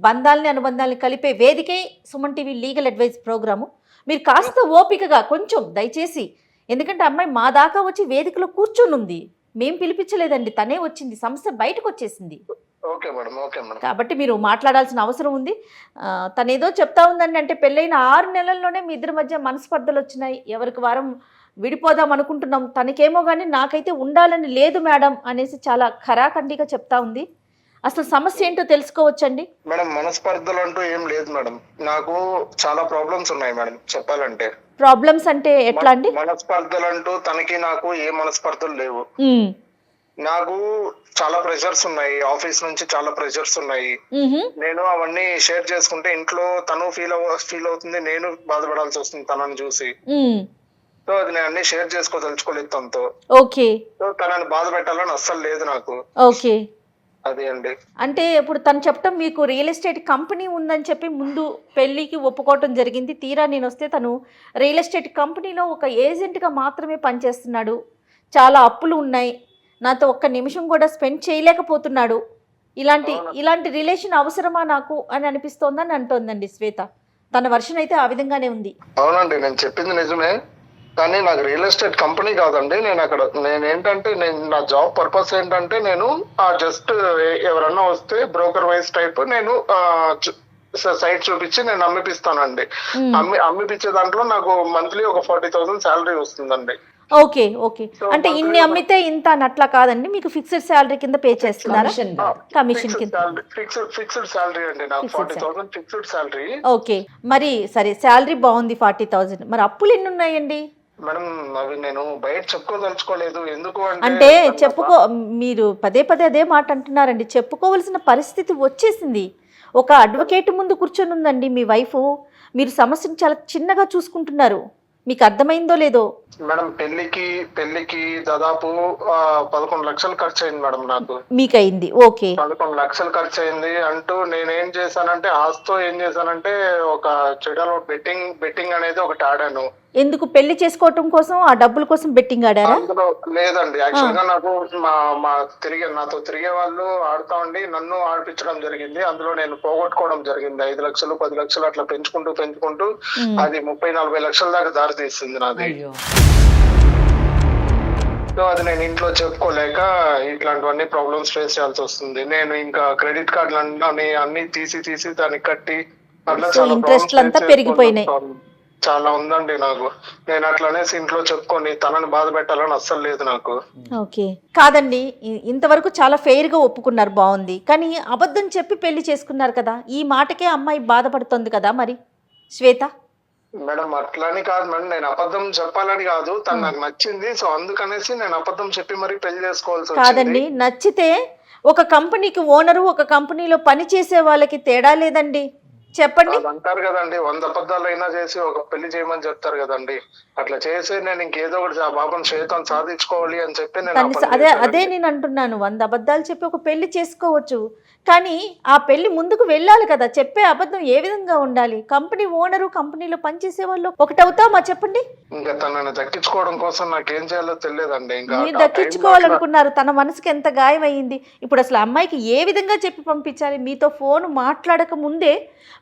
బంధాలని అనుబంధాలని కలిపే వేదికే Suman TV legal advice programme. మీరు కాస్త ఓపికగా కొంచెం దయచేసి, ఎందుకంటే అమ్మాయి మా దాకా వచ్చి వేదికలో కూర్చొని ఉంది, మేం పిలిపించలేదండి, తనే వచ్చింది, సమస్య బయటకు వచ్చేసింది. Okay madam, okay madam. కాబట్టి మీరు మాట్లాడాల్సిన అవసరం ఉంది. తనేదో చెప్తా ఉందండి, అంటే పెళ్ళైన 6 నెలల్లోనే మీ ఇద్దరి మధ్య మనస్పర్ధలు వచ్చినాయి, ఎవరికి వారం విడిపోదాం అనుకుంటున్నాం, తనకేమో కానీ నాకైతే ఉండాలని లేదు మేడం అనేసి చాలా ఖరాఖండిగా చెప్తా ఉంది. అసలు సమస్య ఏంటో తెలుసుకోవచ్చండి. మేడం మనస్పర్ధలు అంటూ ఏం లేదు మేడం, నాకు చాలా ప్రాబ్లమ్స్ ఉన్నాయి మేడం చెప్పాలంటే. ప్రాబ్లమ్స్ అంటే ఎట్లా అండి? మనస్పర్ధలు అంటూ తనకి నాకు ఏ మనస్పర్ధలు లేవు. నాకు చాలా ప్రెషర్స్ ఉన్నాయి, ఆఫీస్ నుంచి చాలా ప్రెషర్స్ ఉన్నాయి. నేను అవన్నీ షేర్ చేసుకుంటే ఇంట్లో తను ఫీల్ అవుతుంది, నేను బాధపడాల్సి వస్తుంది తనని చూసి. సో అది నేను అన్ని షేర్ చేసుకోదలుచుకోలేదు తనతో. ఓకే. సో తనని బాధ పెట్టాలని అస్సలు లేదు నాకు. ఓకే. అది అండి. అంటే ఇప్పుడు తను చెప్పడం, మీకు రియల్ ఎస్టేట్ కంపెనీ ఉందని చెప్పి ముందు పెళ్లికి ఒప్పుకోవటం జరిగింది. తీరా నేను వస్తే తను రియల్ ఎస్టేట్ కంపెనీలో ఒక ఏజెంట్గా మాత్రమే పనిచేస్తున్నాడు, చాలా అప్పులు ఉన్నాయి, నాతో ఒక్క నిమిషం కూడా స్పెండ్ చేయలేకపోతున్నాడు, ఇలాంటి రిలేషన్ అవసరమా నాకు అని అనిపిస్తోందని అంటోందండి శ్వేత. తన వర్షన్ అయితే ఆ విధంగానే ఉంది. అవునండి, నేను చెప్పింది నిజమే, కానీ నాకు రియల్ ఎస్టేట్ కంపెనీ కాదండి. నేను నా జాబ్ పర్పస్ ఏంటంటే నేను జస్ట్ ఎవరన్నా వస్తే బ్రోకర్ వైజ్ టైప్ నేను సైట్ చూపించి నేను అమ్మిపిస్తానండి. అమ్మిపించే దాంట్లో నాకు మంత్లీ ఒక 40,000 శాలరీ వస్తుందండి. ఓకే. ఓకే. అంటే ఇన్ని అమ్మితే ఇంత అట్లా కాదండి, మీకు ఫిక్స్డ్ శాలరీ కింద పే చేస్తున్నారా? కమిషన్ కింద ఫిక్స్డ్ శాలరీ అండి, నాకు 40,000 ఫిక్స్డ్ శాలరీ. ఓకే. మరి సరే, శాలరీ బాగుంది 40,000, మరి అప్పులు ఎన్ని ఉన్నాయండి? మేడం అవి నేను బయట చెప్పుకోదలుచుకోలేదు. ఎందుకు అంటే మీరు పదే అదే మాట అంటున్నారండి. చెప్పుకోవాల్సిన పరిస్థితి వచ్చేసింది. ఒక అడ్వకేట్ ముందు కూర్చొని ఉందండి మీ వైఫ్, మీరు సమస్యను చాలా చిన్నగా చూసుకుంటున్నారు. మీకు అర్థమైందో లేదో? మేడం పెళ్లికి దాదాపు 11 లక్షలు ఖర్చు అయింది మేడం నాకు. మీకయింది? ఓకే. 11 లక్షలు ఖర్చు అయింది అంటూ నేనేం చేశానంటే ఆస్తో ఏం చేశానంటే ఒక చెడలో బెట్టింగ్ అనేది ఒకటి ఆడాను. ఎందుకు? పెళ్లి చేసుకోవటం కోసం, ఆ డబ్బుల కోసం బెట్టింగ్ ఆడారా? అందులో లేదండి, యాక్చువల్ గా నాకు నాతో తిరిగే వాళ్ళు ఆడుతా ఉండి నన్ను ఆడిపించడం జరిగింది. అందులో నేను పోగొట్టుకోవడం జరిగింది. 5 లక్షలు 10 లక్షలు అట్లా పెంచుకుంటూ అది 30-40 లక్షల దాకా దారి తీస్తుంది నాది. సో అది నేను ఇంట్లో చెప్పుకోలేక ఇట్లాంటివన్నీ ప్రాబ్లమ్స్ ఫేస్ చేయాల్సి వస్తుంది. నేను ఇంకా క్రెడిట్ కార్డులు అన్ని తీసి దాన్ని కట్టి అట్లా సో చాలా ఇంట్రెస్ట్లు problems అంతా face పెరిగిపోయినాయి. చేసుకుంటున్నాను. చాలా ఉందండి నాకు. నేను అట్లనేసి ఇంట్లో చెప్పుకొని తనని బాధ పెట్టాలని అస్సలు లేదు నాకు. ఓకే, కాదండి, ఇంతవరకు చాలా ఫెయిర్గా ఒప్పుకున్నారు, బాగుంది. కానీ అబద్ధం చెప్పి పెళ్లి చేసుకున్నారు కదా, ఈ మాటకే అమ్మాయి బాధపడుతుంది కదా మరి శ్వేత. మేడం అట్లని కాదు మేడం, నేను అబద్ధం చెప్పాలని కాదు, తను నాకు నచ్చింది. సో అందుకనేసి నేను అబద్ధం చెప్పి మరి పెళ్లి చేసుకోవాల్సి వచ్చింది. కాదండి, నచ్చితే ఒక కంపెనీకి ఓనరు, ఒక కంపెనీలో పని చేసే వాళ్ళకి తేడా లేదండి, చెప్పండి. అది అంటారు కదండి, 100 అబద్ధాలు అయినా చేసి ఒక పెళ్లి చేయమని చెప్తారు కదండి. అట్లా చేసి నేను ఇంకేదో ఒకటి ఆ బాబుని శ్వేతను సాధించుకోవాలి అని చెప్పి నేను ఆ తన్ని పని అదే చేశానండి. అదే నేను అంటున్నాను, 100 అబద్ధాలు చెప్పి ఒక పెళ్లి చేసుకోవచ్చు, కానీ ఆ పెళ్లి ముందుకు వెళ్ళాలి కదా. చెప్పే అబద్ధం ఏ విధంగా ఉండాలి? కంపెనీ ఓనరు, కంపెనీలో పనిచేసే వాళ్ళు ఒకటవుతామా చెప్పండి? ఇంకా తనని దక్కించుకోవడం కోసం నాకేం చేయాలో తెలియదండి. ఇంకా మీరు ఆ దక్కించుకోవాలనుకున్నారు, తన మనసుకి ఎంత గాయం అయ్యింది. ఇప్పుడు అసలు అమ్మాయికి ఏ విధంగా చెప్పి పంపించాలి? మీతో ఫోన్ మాట్లాడక ముందే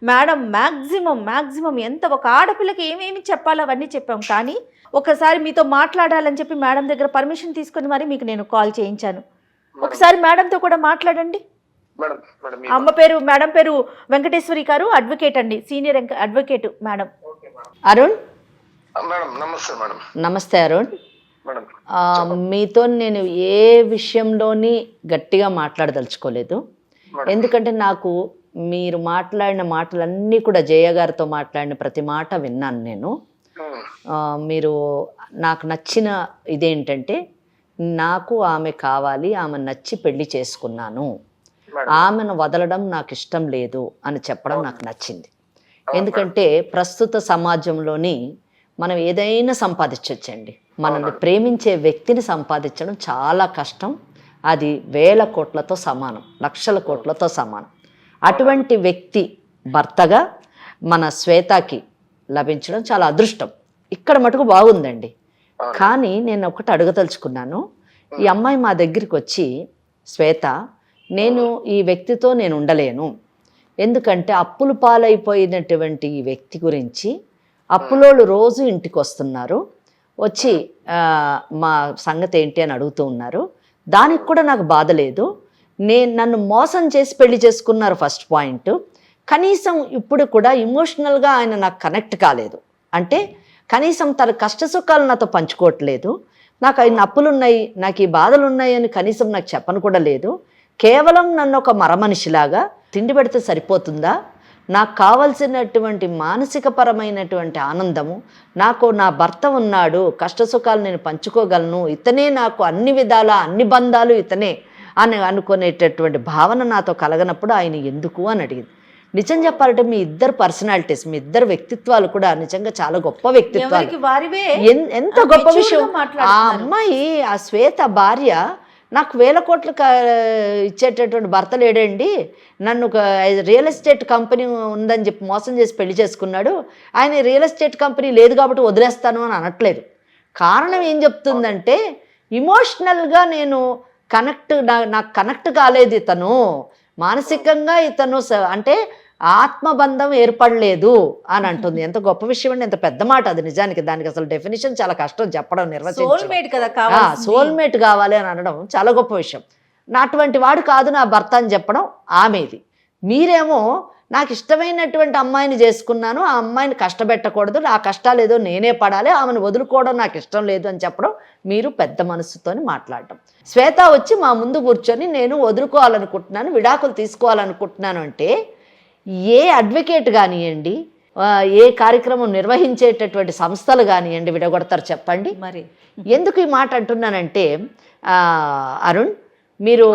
మేడం మ్యాక్సిమం ఎంత ఒక ఆడపిల్లకి ఏమేమి చెప్పాలో అవన్నీ చెప్పాం, కానీ ఒకసారి మీతో మాట్లాడాలని చెప్పి మేడం దగ్గర పర్మిషన్ తీసుకొని మరి మీకు నేను కాల్ చేయించాను. ఒకసారి మేడంతో కూడా మాట్లాడండి. మేడం మేడం ఈ- మేడం పేరు వెంకటేశ్వరి గారు, అడ్వకేట్ అండి, senior advocate madam. Arun, madam నమస్తే మేడం. నమస్తే అరుణ్. మేడం మీతో నేను ఏ విషయంలోని గట్టిగా మాట్లాడదలుచుకోలేదు. ఎందుకంటే నాకు మీరు మాట్లాడిన మాటలన్నీ కూడా జయ గారితో మాట్లాడిన ప్రతి మాట విన్నాను నేను. మీరు నాకు నచ్చిన ఇదేంటంటే, నాకు ఆమె కావాలి, ఆమె నచ్చి పెళ్లి చేసుకున్నాను, ఆమెను వదలడం నాకు ఇష్టం లేదు అని చెప్పడం నాకు నచ్చింది. ఎందుకంటే ప్రస్తుత సమాజంలోని మనం ఏదైనా సంపాదించవచ్చండి, మనల్ని ప్రేమించే వ్యక్తిని సంపాదించడం చాలా కష్టం. అది వేల కోట్లతో సమానం, లక్షల కోట్లతో సమానం. అటువంటి వ్యక్తి భర్తగా మన శ్వేతకి లభించడం చాలా అదృష్టం. ఇక్కడ మటుకు బాగుందండి. కానీ నేను ఒకటి అడగదలుచుకున్నాను. ఈ అమ్మాయి మా దగ్గరికి వచ్చి, శ్వేత, నేను ఈ వ్యక్తితో నేను ఉండలేను, ఎందుకంటే అప్పులు పాలైపోయినటువంటి ఈ వ్యక్తి గురించి అప్పులోళ్ళు రోజు ఇంటికి వస్తున్నారు, వచ్చి మా సంగతి ఏంటి అని అడుగుతూ ఉన్నారు. దానికి కూడా నాకు బాధ లేదు. నన్ను మోసం చేసి పెళ్లి చేసుకున్నారు ఫస్ట్ పాయింట్. కనీసం ఇప్పుడు కూడా ఇమోషనల్గా ఆయన నాకు కనెక్ట్ కాలేదు. అంటే కనీసం తన కష్టసుఖాలు నాతో పంచుకోవట్లేదు. నాకు ఆయన అప్పులు ఉన్నాయి, నాకు ఈ బాధలు ఉన్నాయి అని కనీసం నాకు చెప్పను కూడా లేదు. కేవలం నన్ను ఒక మరమనిషిలాగా తిండి పెడితే సరిపోతుందా? నాకు కావలసినటువంటి మానసికపరమైనటువంటి ఆనందము, నాకు నా భర్త ఉన్నాడు, కష్టసుఖాలు నేను పంచుకోగలను, ఇతనే నాకు అన్ని విధాల అన్ని బంధాలు ఇతనే అని అనుకునేటటువంటి భావన నాతో కలగనప్పుడు ఆయన ఎందుకు అని అడిగింది. నిజం చెప్పాలంటే మీ ఇద్దరు పర్సనాలిటీస్, మీ ఇద్దరు వ్యక్తిత్వాలు కూడా నిజంగా చాలా గొప్ప వ్యక్తిత్వాలు. ఎంత గొప్ప విషయం. ఆ అమ్మాయి, ఆ శ్వేత భార్య, నాకు 1000 కోట్లు ఇచ్చేటటువంటి భర్త లేడండి, నన్ను ఒక రియల్ ఎస్టేట్ కంపెనీ ఉందని చెప్పి మోసం చేసి పెళ్లి చేసుకున్నాడు, ఆయన రియల్ ఎస్టేట్ కంపెనీ లేదు కాబట్టి వదిలేస్తాను అని అనట్లేదు. కారణం ఏం చెప్తుందంటే, ఇమోషనల్గా నేను నాకు కనెక్ట్ కాలేదు ఇతను, మానసికంగా ఇతను అంటే ఆత్మబంధం ఏర్పడలేదు అని అంటుంది. ఎంత గొప్ప విషయం అండి, ఎంత పెద్ద మాట అది. నిజానికి దానికి అసలు డెఫినేషన్ చాలా కష్టం చెప్పడం, నిర్వచించడం. సోల్మేట్ కావాలి అని అనడం చాలా గొప్ప విషయం. అటువంటి వాడు కాదు నా భర్త అని చెప్పడం ఆమెది. మీరేమో నాకు ఇష్టమైనటువంటి అమ్మాయిని చేసుకున్నాను, ఆ అమ్మాయిని కష్టపెట్టకూడదు, నా కష్టాలు ఏదో నేనే పడాలి, ఆమెను వదులుకోవడం నాకు ఇష్టం లేదు అని చెప్పడం మీరు పెద్ద మనసుతోని మాట్లాడటం. శ్వేత వచ్చి మా ముందు కూర్చొని నేను వదులుకోవాలనుకుంటున్నాను, విడాకులు తీసుకోవాలనుకుంటున్నాను అంటే, ఏ అడ్వకేట్ కానివ్వండి, ఏ కార్యక్రమం నిర్వహించేటటువంటి సంస్థలు కానివ్వండి విడగొడతారు చెప్పండి. మరి ఎందుకు ఈ మాట అంటున్నానంటే, అరుణ్, మీరు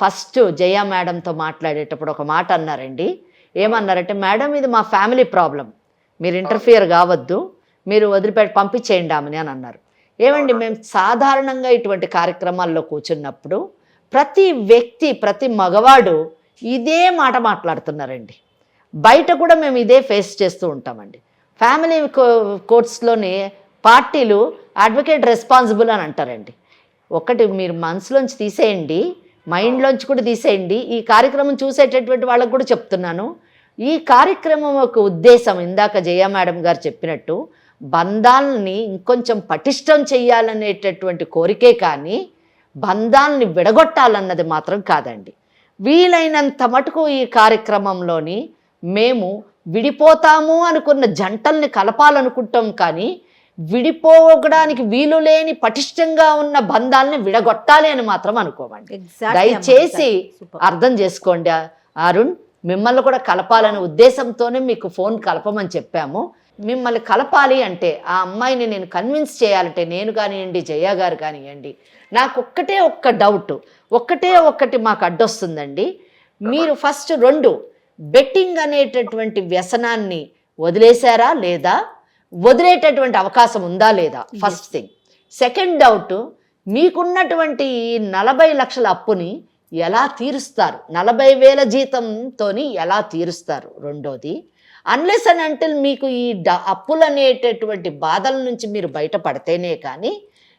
ఫస్ట్ జయ మేడంతో మాట్లాడేటప్పుడు ఒక మాట అన్నారండి. ఏమన్నారంటే, మేడం ఇది మా ఫ్యామిలీ ప్రాబ్లం, మీరు ఇంటర్ఫియర్ కావద్దు, మీరు వదిలిపెట్టి పంపించేయండి ఆమెని అని అన్నారు. ఏమండి, మేము సాధారణంగా ఇటువంటి కార్యక్రమాల్లో కూర్చున్నప్పుడు ప్రతి వ్యక్తి, ప్రతి మగవాడు ఇదే మాట మాట్లాడుతున్నారండి. బయట కూడా మేము ఇదే ఫేస్ చేస్తూ ఉంటామండి. ఫ్యామిలీ కోర్ట్స్లోని పార్టీలు అడ్వకేట్ రెస్పాన్సిబుల్ అని అంటారండి. ఒకటి మీరు మనసులోంచి తీసేయండి, మైండ్లోంచి కూడా తీసేయండి. ఈ కార్యక్రమం చూసేటటువంటి వాళ్ళకు కూడా చెప్తున్నాను, ఈ కార్యక్రమం యొక్క ఉద్దేశం ఇందాక జయ మేడం గారు చెప్పినట్టు బంధాలని ఇంకొంచెం పటిష్టం చెయ్యాలనేటటువంటి కోరికే కానీ బంధాలని విడగొట్టాలన్నది మాత్రం కాదండి. వీలైనంత మటుకు ఈ కార్యక్రమంలోని మేము విడిపోతాము అనుకున్న జంటల్ని కలపాలనుకుంటాం, కానీ విడిపోవడానికి వీలు లేని పటిష్టంగా ఉన్న బంధాలని విడగొట్టాలి అని మాత్రం అనుకోమండి. దయచేసి అర్థం చేసుకోండి అరుణ్, మిమ్మల్ని కూడా కలపాలనే ఉద్దేశంతోనే మీకు ఫోన్ కలపమని చెప్పాము. మిమ్మల్ని కలపాలి అంటే ఆ అమ్మాయిని నేను కన్విన్స్ చేయాలంటే నేను కానివ్వండి, జయ గారు కానివ్వండి, నాకు ఒక్క డౌట్, ఒక్కటి మాకు అడ్డొస్తుందండి. మీరు ఫస్ట్ 2 బెట్టింగ్ అనేటటువంటి వ్యసనాన్ని వదిలేశారా లేదా, వదిలేటటువంటి అవకాశం ఉందా లేదా, ఫస్ట్ థింగ్. సెకండ్ డౌట్, మీకున్నటువంటి 40 లక్షల అప్పుని ఎలా తీరుస్తారు, 40,000 జీతంతోని ఎలా తీరుస్తారు. రెండోది, అన్లెస్ అండ్ అంటిల్ మీకు ఈ అప్పులు అనేటటువంటి బాధల నుంచి మీరు బయటపడితేనే కానీ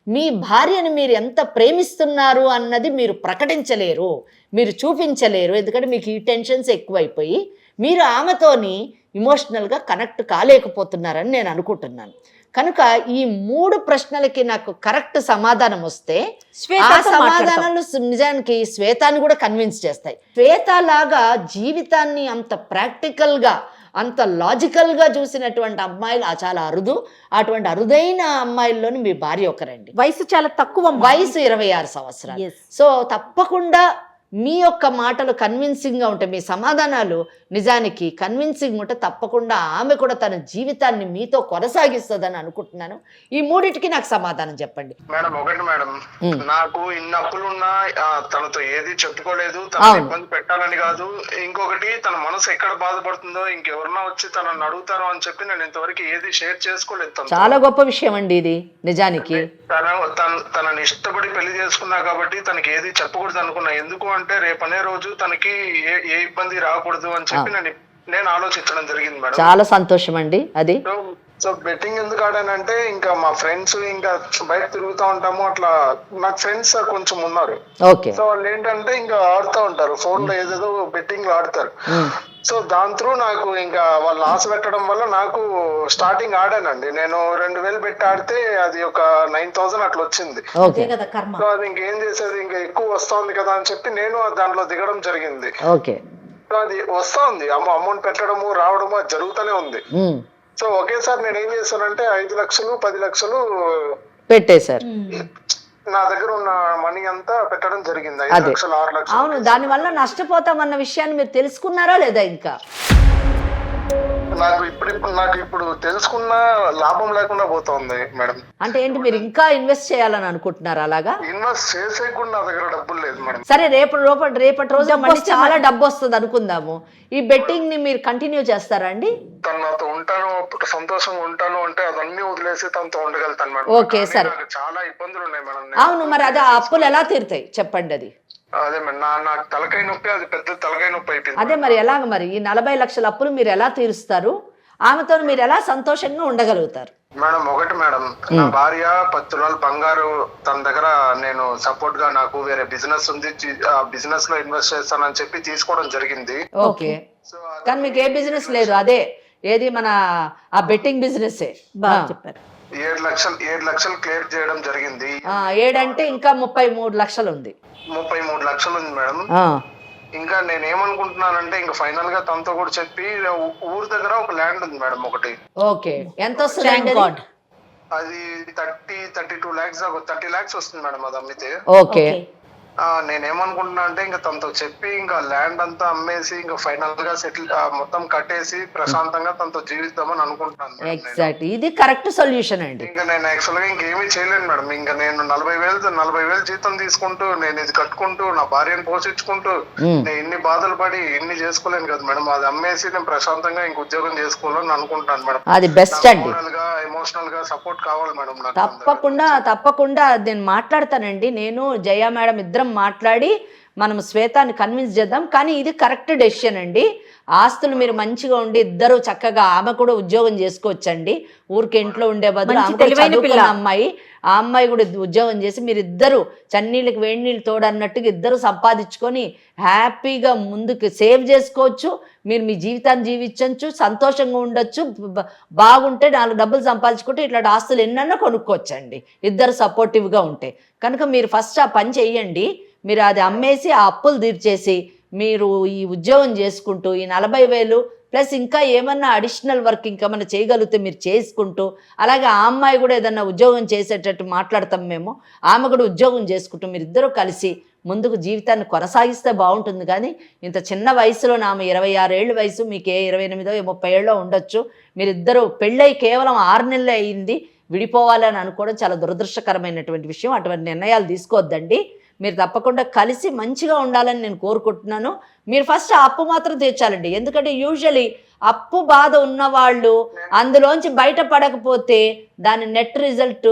మీ భార్యను మీరు ఎంత ప్రేమిస్తున్నారు అన్నది మీరు ప్రకటించలేరు, మీరు చూపించలేరు. ఎందుకంటే మీకు ఈ టెన్షన్స్ ఎక్కువైపోయి మీరు ఆమెతోని ఇమోషనల్గా కనెక్ట్ కాలేకపోతున్నారని నేను అనుకుంటున్నాను. కనుక ఈ 3 ప్రశ్నలకి నాకు కరెక్ట్ సమాధానం వస్తే ఆ సమాధానాలు నిజానికి శ్వేతాన్ని కూడా కన్విన్స్ చేస్తాయి. శ్వేత లాగా జీవితాన్ని అంత ప్రాక్టికల్గా అంత లాజికల్గా చూసినటువంటి అమ్మాయిలు చాలా అరుదు. అటువంటి అరుదైన అమ్మాయిల్లోని మీ భార్య ఒకరండి. వయసు చాలా తక్కువ, వయసు 26 సంవత్సరాలు. సో తప్పకుండా మీ యొక్క మాటలు కన్విన్సింగ్గా ఉంటాయి, మీ సమాధానాలు నిజానికి కన్విన్సింగ్ ఉంటే తప్పకుండా ఆమె కూడా తన జీవితాన్ని మీతో కొనసాగిస్తుందని అనుకుంటున్నాను. ఈ 3టికి నాకు సమాధానం చెప్పండి. మేడం, ఒకటి మేడం, నాకు ఇన్ని అప్పులున్నా తనతో ఏది చెప్పుకోలేదు, తన ఇబ్బంది పెట్టాలని కాదు. ఇంకొకటి, తన మనసు ఎక్కడ బాధపడుతుందో ఇంకెవరన్నా వచ్చి తనని అడుగుతారో అని చెప్పి నేను ఇంతవరకు ఏది షేర్ చేసుకోలేదు. చాలా గొప్ప విషయం అండి ఇది నిజానికి. తనని ఇష్టపడి పెళ్లి చేసుకున్నా కాబట్టి తనకి ఏది చెప్పకూడదు అనుకున్నా. ఎందుకు అంటే రేపనే రోజు తనకి ఏ ఇబ్బంది రాకూడదు అని చెప్పి నేను ఆలోచించడం జరిగింది మేడం. చాలా సంతోషం అండి అది. సో బెట్టింగ్ ఎందుకు ఆడానంటే, ఇంకా మా ఫ్రెండ్స్ ఇంకా బయట తిరుగుతూ ఉంటాము, అట్లా నాకు ఫ్రెండ్స్ కొంచెం ఉన్నారు. సో వాళ్ళు ఏంటంటే ఇంకా ఆడుతూ ఉంటారు ఫోన్ లో, ఏదేదో బెట్టింగ్ లో ఆడతారు. సో దాని త్రూ నాకు ఇంకా వాళ్ళు ఆశ పెట్టడం వల్ల నాకు స్టార్టింగ్ ఆడానండి. నేను 2,000 పెట్టి ఆడితే అది ఒక 9,000 అట్లా వచ్చింది. సో అది ఇంకేం చేసేది, ఇంకా ఎక్కువ వస్తుంది కదా అని చెప్పి నేను దాంట్లో దిగడం జరిగింది. సో అది వస్తా ఉంది, అమౌంట్ పెట్టడము రావడము అది జరుగుతూనే ఉంది. సో ఒకేసారి నేను ఏం చేశానంటే 5 లక్షలు 10 లక్షలు పెట్టేశారు. నా దగ్గర ఉన్న మనీ అంతా పెట్టడం జరిగింది. 5 లక్షలు 6 లక్షలు. అవును, దాని వల్ల నష్టపోతామన్న విషయాన్ని మీరు తెలుసుకున్నారా లేదా? ఇంకా నాకు ఇప్పుడు తెలుసుకున్న లాభం లేకుండా పోతుంది మేడం. అంటే ఏంటి, మీరు ఇంకా ఇన్వెస్ట్ చేయాలని అనుకుంటున్నారా? అలాగా ఇన్వెస్ట్ చేసే కూడా నా దగ్గర డబ్బులు లేదు మేడం. సరే, రేపటి రోజు మళ్ళీ చాలా డబ్బు వస్తుంది అనుకుందాము. ఈ బెట్టింగ్ ని మీరు కంటిన్యూ చేస్తారా అండి? తను నాతో ఉంటాను, సంతోషంగా ఉంటాను అంటే అదన్నీ వదిలేసి తనతో ఉండగలుగుతాను మేడం. ఓకే, సరే. చాలా ఇబ్బందులు ఉన్నాయి మేడం. అవును, మరి అదే ఆ అప్పులు ఎలా తీరుతాయి చెప్పండి. అది అదే మేడం, నాకు తలకాయ నొప్పి, అది పెద్ద తలకాయ నొప్పి అయిపోయింది. అదే మరి ఎలాగ, మరి ఈ 40 లక్షల అప్పులు మీరు ఎలా తీరుస్తారు? ఆమెతో మీరు ఎలా సంతోషంగా ఉండగలుగుతారు? మేడం, ఒకటి మేడం, నా భార్య 10 తులాల బంగారు తన దగ్గర నేను సపోర్ట్ గా, నాకు వేరే బిజినెస్ ఉంది, ఆ బిజినెస్ లో ఇన్వెస్ట్ చేస్తానని చెప్పి తీసుకోవడం జరిగింది. ఓకే, కానీ మీకు ఏ బిజినెస్ లేదు? అదే ఏది మన ఆ బెట్టింగ్ బిజినెస్. చెప్పారు. 7 లక్షలు క్లియర్ చేయడం జరిగింది. 7 అంటే ఇంకా 33 లక్షలు ఉంది. 33 లక్షలు ఉంది మేడం. ఇంకా నేను ఏమనుకుంటున్నానంటే, ఇంకా ఫైనల్ గా తనతో కూడా చెప్పి, ఊరు దగ్గర ఒక ల్యాండ్ ఉంది మేడం ఒకటి. ఓకే, ఎంత వస్తుంది? అది 32 lakhs, 30 lakhs వస్తుంది మేడం అది అమ్మితే. ఓకే, నేనేమనుకుంటున్నా అంటే, ఇంకా తనతో చెప్పి ఇంకా ల్యాండ్ అంతా అమ్మేసి ఇంకా ఫైనల్ గా సెటిల్ మొత్తం కట్టేసి ప్రశాంతంగా తనతో జీవిద్దామని అనుకుంటున్నాను. ఎగ్జాక్ట్, ఇది కరెక్ట్ సొల్యూషన్ అండి. ఇంకా నేను యాక్చువల్ గా ఇంకేమీ చేయలేను మేడం. ఇంకా నేను 40,000 జీతం తీసుకుంటూ నేను ఇది కట్టుకుంటూ నా భార్యను పోషించుకుంటూ నేను ఇన్ని బాధలు పడి ఇన్ని చేసుకోలేను కదా మేడం. అది అమ్మేసి నేను ప్రశాంతంగా ఇంక ఉద్యోగం చేసుకోవాలని అనుకుంటాను మేడం. అది బెస్ట్ అండి. ఎమోషనల్ గా సపోర్ట్ కావాలి మేడం. తప్పకుండా నేను మాట్లాడతానండి. నేను జయ మేడం ఇద్దరం మాట్లాడి మనం శ్వేతాన్ని కన్విన్స్ చేద్దాం. కానీ ఇది కరెక్ట్ డెసిషన్ అండి. ఆస్తులు మీరు మంచిగా ఉండి ఇద్దరు చక్కగా, ఆమె కూడా ఉద్యోగం చేసుకోవచ్చండి. ఊరికి ఇంట్లో ఉండే బదులు చదువుకున్న అమ్మాయి, ఆ అమ్మాయి కూడా ఉద్యోగం చేసి మీరిద్దరు చన్నీళ్ళకి వేడి నీళ్ళు తోడన్నట్టుగా ఇద్దరు సంపాదించుకొని హ్యాపీగా ముందుకు సేవ్ చేసుకోవచ్చు. మీరు మీ జీవితాన్ని జీవించవచ్చు, సంతోషంగా ఉండొచ్చు. బాగుంటే 4 డబ్బులు సంపాదించుకుంటే ఇట్లాంటి ఆస్తులు ఎన్నన్నా కొనుక్కోవచ్చండి ఇద్దరు సపోర్టివ్గా ఉంటే. కనుక మీరు ఫస్ట్ ఆ పని చెయ్యండి. మీరు అది అమ్మేసి ఆ అప్పులు తీర్చేసి మీరు ఈ ఉద్యోగం చేసుకుంటూ ఈ 40,000 ప్లస్ ఇంకా ఏమన్నా అడిషనల్ వర్క్ ఇంకా మనం చేయగలిగితే మీరు చేసుకుంటూ, అలాగే ఆ అమ్మాయి కూడా ఏదన్నా ఉద్యోగం చేసేటట్టు మాట్లాడతాం మేము, ఆమె కూడా ఉద్యోగం చేసుకుంటూ మీరిద్దరూ కలిసి ముందుకు జీవితాన్ని కొనసాగిస్తే బాగుంటుంది. కానీ ఇంత చిన్న వయసులో ఆమె 26 ఏళ్ళ వయసు, మీకు 28 30 ఏళ్ళో ఉండొచ్చు, మీరిద్దరూ పెళ్ళై కేవలం 6 నెలలు అయింది, విడిపోవాలని అనుకోవడం చాలా దురదృష్టకరమైనటువంటి విషయం. అటువంటి నిర్ణయాలు తీసుకోవద్దండి. మీరు తప్పకుండా కలిసి మంచిగా ఉండాలని నేను కోరుకుంటున్నాను. మీరు ఫస్ట్ ఆ అప్పు మాత్రం తీర్చాలండి. ఎందుకంటే యూజువలీ అప్పు బాధ ఉన్నవాళ్ళు అందులోంచి బయటపడకపోతే దాని నెట్ రిజల్ట్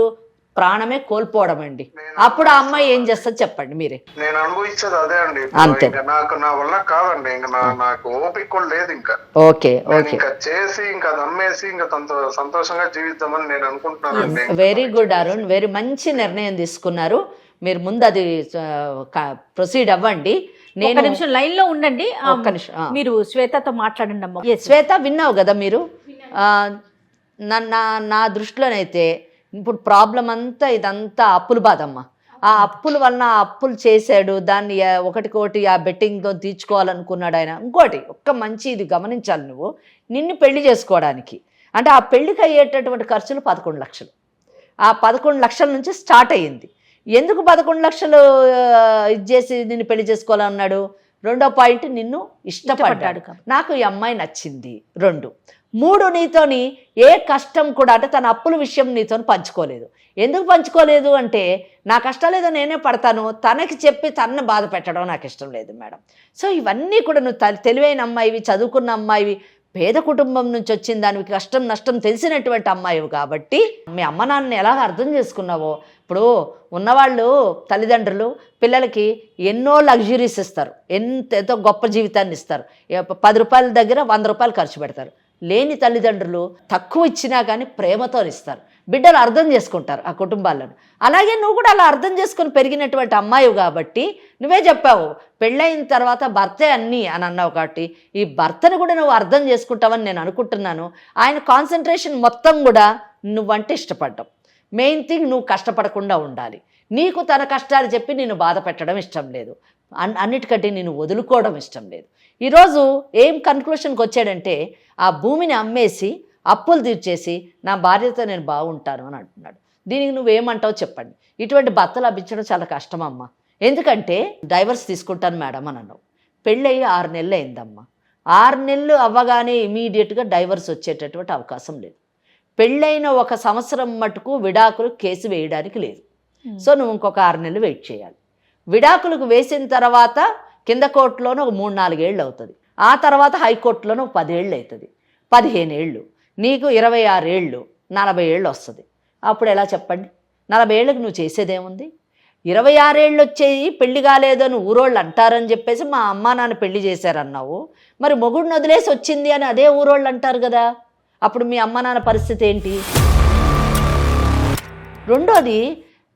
ప్రాణమే కోల్పోవడం అండి. అప్పుడు ఆ అమ్మాయి ఏం చేస్తుంది చెప్పండి మీరే. నేను అనుభవించేది అదే అండి. అంతే. ఇంకా నాకు నా వల్ల కాదండి, ఇంకా నాకు ఓపిక కూడా లేదు. ఇంకా ఓకే ఓకే, ఇంకా చేసి ఇంకా అది అమ్మేసి ఇంకా తనతో సంతోషంగా జీవిద్దామని నేను అనుకుంటున్నానండి. వెరీ గుడ్ అరుణ్, వెరీ మంచి నిర్ణయం తీసుకున్నారు. మీరు ముందు అది ప్రొసీడ్ అవ్వండి. ఒక నిమిషం లైన్ లో ఉండండి. ఒక్క నిమిషం, మీరు శ్వేతతో మాట్లాడండి అమ్మ. శ్వేత విన్నావు కదా మీరు. నా దృష్టిలోనైతే ఇప్పుడు ప్రాబ్లం అంతా ఇదంతా అప్పుల బాధమ్మ. ఆ అప్పుల వలన ఆ అప్పులు చేశాడు, దాన్ని ఒకటికోటి ఆ బెట్టింగ్తో తీర్చుకోవాలనుకున్నాడు ఆయన. ఇంకోటి ఒక్క మంచి ఇది గమనించాలి, నువ్వు నిన్ను పెళ్లి చేసుకోవడానికి అంటే ఆ పెళ్లికి అయ్యేటటువంటి ఖర్చులు 11 లక్షలు. ఆ 11 లక్షల నుంచి స్టార్ట్ అయ్యింది. ఎందుకు 11 లక్షలు ఇది చేసి నిన్ను పెళ్లి చేసుకోవాలన్నాడు? రెండో పాయింట్, నిన్ను ఇష్టపడ్డాడు, నాకు ఈ అమ్మాయి నచ్చింది. 2, 3 నీతోని ఏ కష్టం కూడా అంటే తన అప్పుల విషయం నీతో పంచుకోలేదు. ఎందుకు పంచుకోలేదు అంటే నా కష్టాలేదో నేనే పడతాను, తనకి చెప్పి తనని బాధ పెట్టడం నాకు ఇష్టం లేదు మేడం. సో ఇవన్నీ కూడా నువ్వు తెలివైన అమ్మాయివి, చదువుకున్న అమ్మాయివి, పేద కుటుంబం నుంచి వచ్చిన దానికి కష్టం నష్టం తెలిసినటువంటి అమ్మాయివి కాబట్టి మీ అమ్మ నాన్నని ఎలా అర్థం చేసుకున్నావో. ఇప్పుడు ఉన్నవాళ్ళు తల్లిదండ్రులు పిల్లలకి ఎన్నో లగ్జరీస్ ఇస్తారు, ఎంతో గొప్ప జీవితాన్ని ఇస్తారు. 10 రూపాయల దగ్గర 100 రూపాయలు ఖర్చు పెడతారు. లేని తల్లిదండ్రులు తక్కువ ఇచ్చినా కానీ ప్రేమతో ఇస్తారు. బిడ్డలు అర్థం చేసుకుంటారు ఆ కుటుంబాలను. అలాగే నువ్వు కూడా అలా అర్థం చేసుకుని పెరిగినటువంటి అమ్మాయివి కాబట్టి నువ్వే చెప్పావు పెళ్ళైన తర్వాత భర్తే అన్నీ అని అన్నావు. కాబట్టి ఈ భర్తను కూడా నువ్వు అర్థం చేసుకుంటావని నేను అనుకుంటున్నాను. ఆయన కాన్సన్ట్రేషన్ మొత్తం కూడా నువ్వంటే ఇష్టపడ్డావు. మెయిన్ థింగ్ నువ్వు కష్టపడకుండా ఉండాలి. నీకు తన కష్టాలు చెప్పి నేను బాధ పెట్టడం ఇష్టం లేదు, అన్నిటికంటే నేను వదులుకోవడం ఇష్టం లేదు. ఈరోజు ఏం కన్క్లూషన్కి వచ్చాడంటే ఆ భూమిని అమ్మేసి అప్పులు తీర్చేసి నా భార్యతో నేను బాగుంటాను అని అంటున్నాడు. దీనికి నువ్వేమంటావు చెప్పండి. ఇటువంటి భర్తలు లభించడం చాలా కష్టం అమ్మ. ఎందుకంటే డైవర్స్ తీసుకుంటాను మేడం అని అన్నావు. పెళ్ళయి 6 నెలలు అయిందమ్మా. 6 నెలలు అవ్వగానే ఇమీడియట్గా డైవర్స్ వచ్చేటటువంటి అవకాశం లేదు. పెళ్ళైన 1 సంవత్సరం మటుకు విడాకులు కేసు వేయడానికి లేదు. సో నువ్వు ఇంకొక 6 నెలలు వెయిట్ చేయాలి. విడాకులకు వేసిన తర్వాత కింద కోర్టులోనూ 3-4 ఏళ్ళు అవుతుంది. ఆ తర్వాత హైకోర్టులోనూ 10 ఏళ్ళు అవుతుంది, 15 ఏళ్ళు, నీకు 26 ఏళ్ళు, 40 ఏళ్ళు వస్తుంది. అప్పుడు ఎలా చెప్పండి? 40 ఏళ్ళకి నువ్వు చేసేదేముంది? 26 ఏళ్ళు వచ్చేయి పెళ్లి కాలేదని ఊరోళ్ళు అంటారని చెప్పేసి మా అమ్మా నాన్న పెళ్లి చేశారన్నావు. మరి మొగుడిని వదిలేసి వచ్చింది అని అదే ఊరోళ్ళు అంటారు కదా. అప్పుడు మీ అమ్మ నాన్న పరిస్థితి ఏంటి? రెండోది,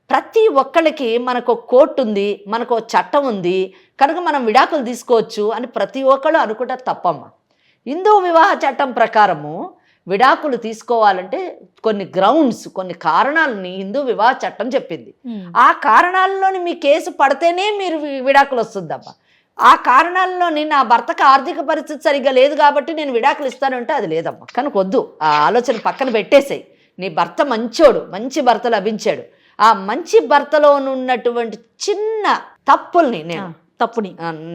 ప్రతి ఒక్కళ్ళకి మనకు కోర్టు ఉంది, మనకు చట్టం ఉంది కనుక మనం విడాకులు తీసుకోవచ్చు అని ప్రతి ఒక్కళ్ళు అనుకుంటారు. తప్పమ్మ. హిందూ వివాహ చట్టం ప్రకారము విడాకులు తీసుకోవాలంటే కొన్ని గ్రౌండ్స్, కొన్ని కారణాలని హిందూ వివాహ చట్టం చెప్పింది. ఆ కారణాల్లోని మీ కేసు పడితేనే మీరు విడాకులు వస్తుందమ్మా. ఆ కారణాల్లోని నా భర్తకు ఆర్థిక పరిస్థితి సరిగ్గా లేదు కాబట్టి నేను విడాకులు ఇస్తానంటే అది లేదమ్మా. కనుక వద్దు, ఆ ఆలోచన పక్కన పెట్టేసాయి. నీ భర్త మంచోడు, మంచి భర్త లభించాడు. ఆ మంచి భర్తలో ఉన్నటువంటి చిన్న తప్పుల్ని,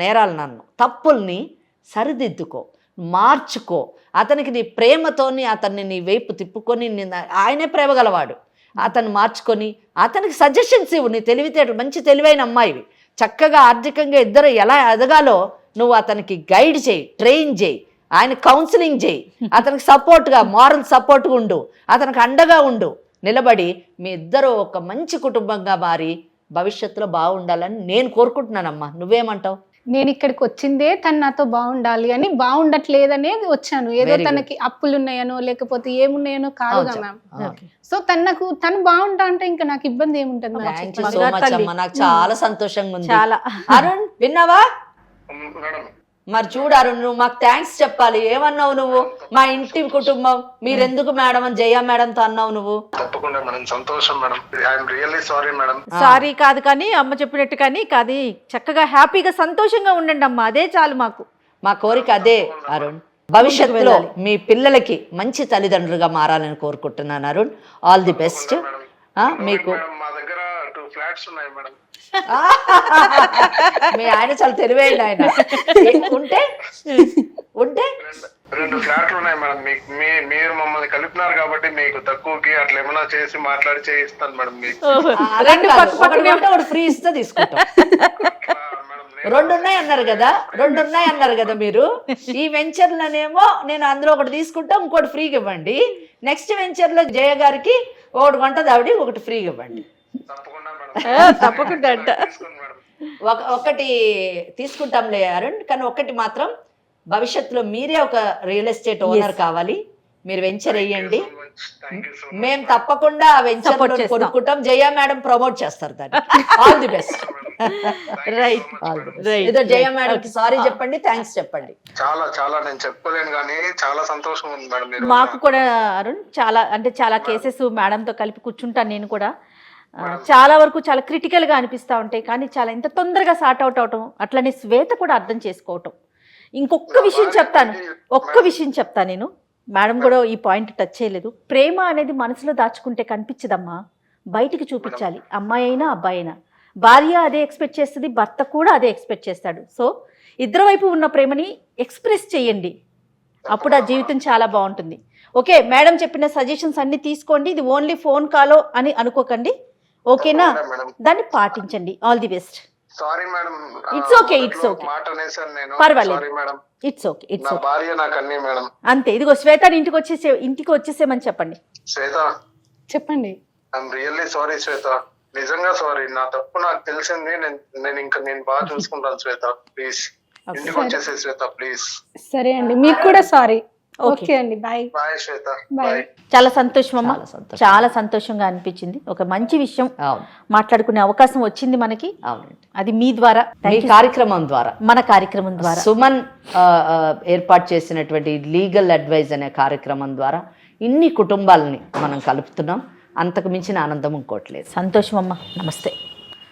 నేరాలు నన్ను తప్పుల్ని సరిదిద్దుకో, మార్చుకో. అతనికి నీ ప్రేమతోని అతన్ని నీ వైపు తిప్పుకొని, ఆయనే ప్రేమ గలవాడు, అతన్ని మార్చుకొని అతనికి సజెషన్స్ ఇవ్వు. నీ తెలివితేటలు, మంచి తెలివైన అమ్మాయివి, చక్కగా ఆర్థికంగా ఇద్దరు ఎలా ఎదగాలో నువ్వు అతనికి గైడ్ చేయి, ట్రైన్ చేయి, ఆయన కౌన్సిలింగ్ చేయి, అతనికి సపోర్ట్గా, మారల్ సపోర్ట్గా ఉండు, అతనికి అండగా ఉండు. నిలబడి మీ ఇద్దరు ఒక మంచి కుటుంబంగా మారి భవిష్యత్తులో బాగుండాలని నేను కోరుకుంటున్నానమ్మా. నువ్వేమంటావు? నేను ఇక్కడికి వచ్చిందే తను నాతో బాగుండాలి అని, బాగుండట్లేదనేది వచ్చాను. ఏదో తనకి అప్పులు ఉన్నాయనో లేకపోతే ఏమున్నాయనో కాదుగా మ్యామ్. సో తను బాగుంటా అంటే ఇంకా నాకు ఇబ్బంది ఏముంటుంది? నాకు చాలా సంతోషంగా ఉంది. అరుణ్ విన్నావా? మరి చూడారు, నువ్వు మాకు థ్యాంక్స్ చెప్పాలి. ఏమన్నావు నువ్వు? మా ఇంటి కుటుంబం మీరెందుకు మేడం అని జయ మేడంతో అన్నావు నువ్వు. తప్పకుండా మేడం, సంతోషం madam. I'm really sorry madam. Sorry కాదు కానీ అమ్మ చెప్పినట్టు కానీ కాదు, చక్కగా హ్యాపీగా సంతోషంగా ఉండండి అమ్మా, అదే చాలు మాకు. మా కోరిక అదే అరుణ్. భవిష్యత్తులో మీ పిల్లలకి మంచి తల్లిదండ్రులుగా మారాలని కోరుకుంటున్నాను అరుణ్. All the best. మీకు మా దగ్గర 2 ఫ్లాట్స్ ఉన్నాయి మేడం. మీ ఆయన చాలా తెలివైన ఆయన. ఉంటే 2 ఫ్లాట్లు ఉన్నాయి మేడం. మీరు మమ్మల్ని కలిపినారు కాబట్టి మీకు తక్కువకి అట్లా ఏమైనా చేసి మాట్లాడి చేయిస్తాను మేడం. మీకు ఒకటి ఫ్రీ ఇస్తే తీసుకుంటాం. 2 ఉన్నాయి అన్నారు కదా మీరు. ఈ వెంచర్లనేమో నేను అందులో ఒకటి తీసుకుంటా, ఇంకోటి ఫ్రీగా ఇవ్వండి. నెక్స్ట్ వెంచర్ లో జయ గారికి 1 గంట దావిడి, 1 ఫ్రీగా ఇవ్వండి. తప్పకుండా మేడం, తప్పకుండా అంట. తీసుకోండి మేడం. ఒకటి తీసుకుంటాంలే అరుణ్, కానీ ఒకటి మాత్రం భవిష్యత్తులో మీరే ఒక రియల్ ఎస్టేట్ ఓనర్ కావాలి. మీరు వెంచర్ వేయండి, థ్యాంక్ యూ సో మచ్. మేము తప్పకుండా ఆ వెంచర్ Support చేస్తాం. కొనుక్కుంటాం. జయ మేడం ప్రమోట్ చేస్తారు దాన్ని. All the best. రైట్ ఏదో జయ మేడం కి సారీ చెప్పండి, థ్యాంక్స్ చెప్పండి. చాలా చాలా నేను చెప్పలేను కానీ చాలా సంతోషం ఉంది మేడం. మీరు మాకు కూడా అరుణ్ చాలా కేసెస్ మేడంతో కలిపి కూర్చుంటాను నేను కూడా. చాలా వరకు చాలా క్రిటికల్గా అనిపిస్తూ ఉంటాయి, కానీ చాలా ఎంత తొందరగా సార్ట్ అవుట్ అవటం, అట్లనే శ్వేత కూడా అర్థం చేసుకోవటం. ఇంకొక విషయం చెప్తాను నేను. మేడం కూడా ఈ పాయింట్ టచ్ చేయలేదు. ప్రేమ అనేది మనసులో దాచుకుంటే కనిపించదమ్మా, బయటికి చూపించాలి. అమ్మాయి అయినా అబ్బాయి అయినా. భార్య అదే ఎక్స్పెక్ట్ చేస్తుంది, భర్త కూడా అదే ఎక్స్పెక్ట్ చేస్తాడు. సో ఇద్దరు వైపు ఉన్న ప్రేమని ఎక్స్ప్రెస్ చేయండి, అప్పుడు ఆ జీవితం చాలా బాగుంటుంది. ఓకే, మేడం చెప్పిన సజెషన్స్ అన్ని తీసుకోండి. ఇది ఓన్లీ ఫోన్ కాలో అని అనుకోకండి, ఓకేనా? దాన్ని పాటించండి. All the best. Sorry madam. It's okay. మాట అనేసాను నేను. పర్వాలేదు. Sorry madam. It's okay. నా భార్య నాకు అన్నీ మేడం. అంతే. ఇదిగో శ్వేత ఇంటికి వచ్చేసేమని చెప్పండి. శ్వేత, చెప్పండి. ఐఎమ్ రియల్లీ సారీ శ్వేత, నిజంగా సారీ. నా తప్పు నాకు తెలిసింది. నేను బాగా చూసుకుంటాను శ్వేత. ప్లీజ్ ఇంటికి వచ్చేసే శ్వేత, ప్లీజ్. సరే అండి, మీకు కూడా సారీ. ఓకే అండి, బాయ్. బాయ్ శ్వేత, బాయ్. బాయ్. చాలా సంతోషం అమ్మా, చాలా సంతోషంగా అనిపించింది. ఒక మంచి విషయం మాట్లాడుకునే అవకాశం వచ్చింది మనకి. అవునండి, అది మీ ద్వారా, మీ కార్యక్రమం ద్వారా, మన కార్యక్రమం ద్వారా, సుమన్ ఏర్పాటు చేసినటువంటి లీగల్ అడ్వైజ్ అనే కార్యక్రమం ద్వారా ఇన్ని కుటుంబాలని మనం కలుపుతున్నాం. అంతకు మించిన ఆనందం ఇంకోట్లేదు. సంతోషం అమ్మా. నమస్తే.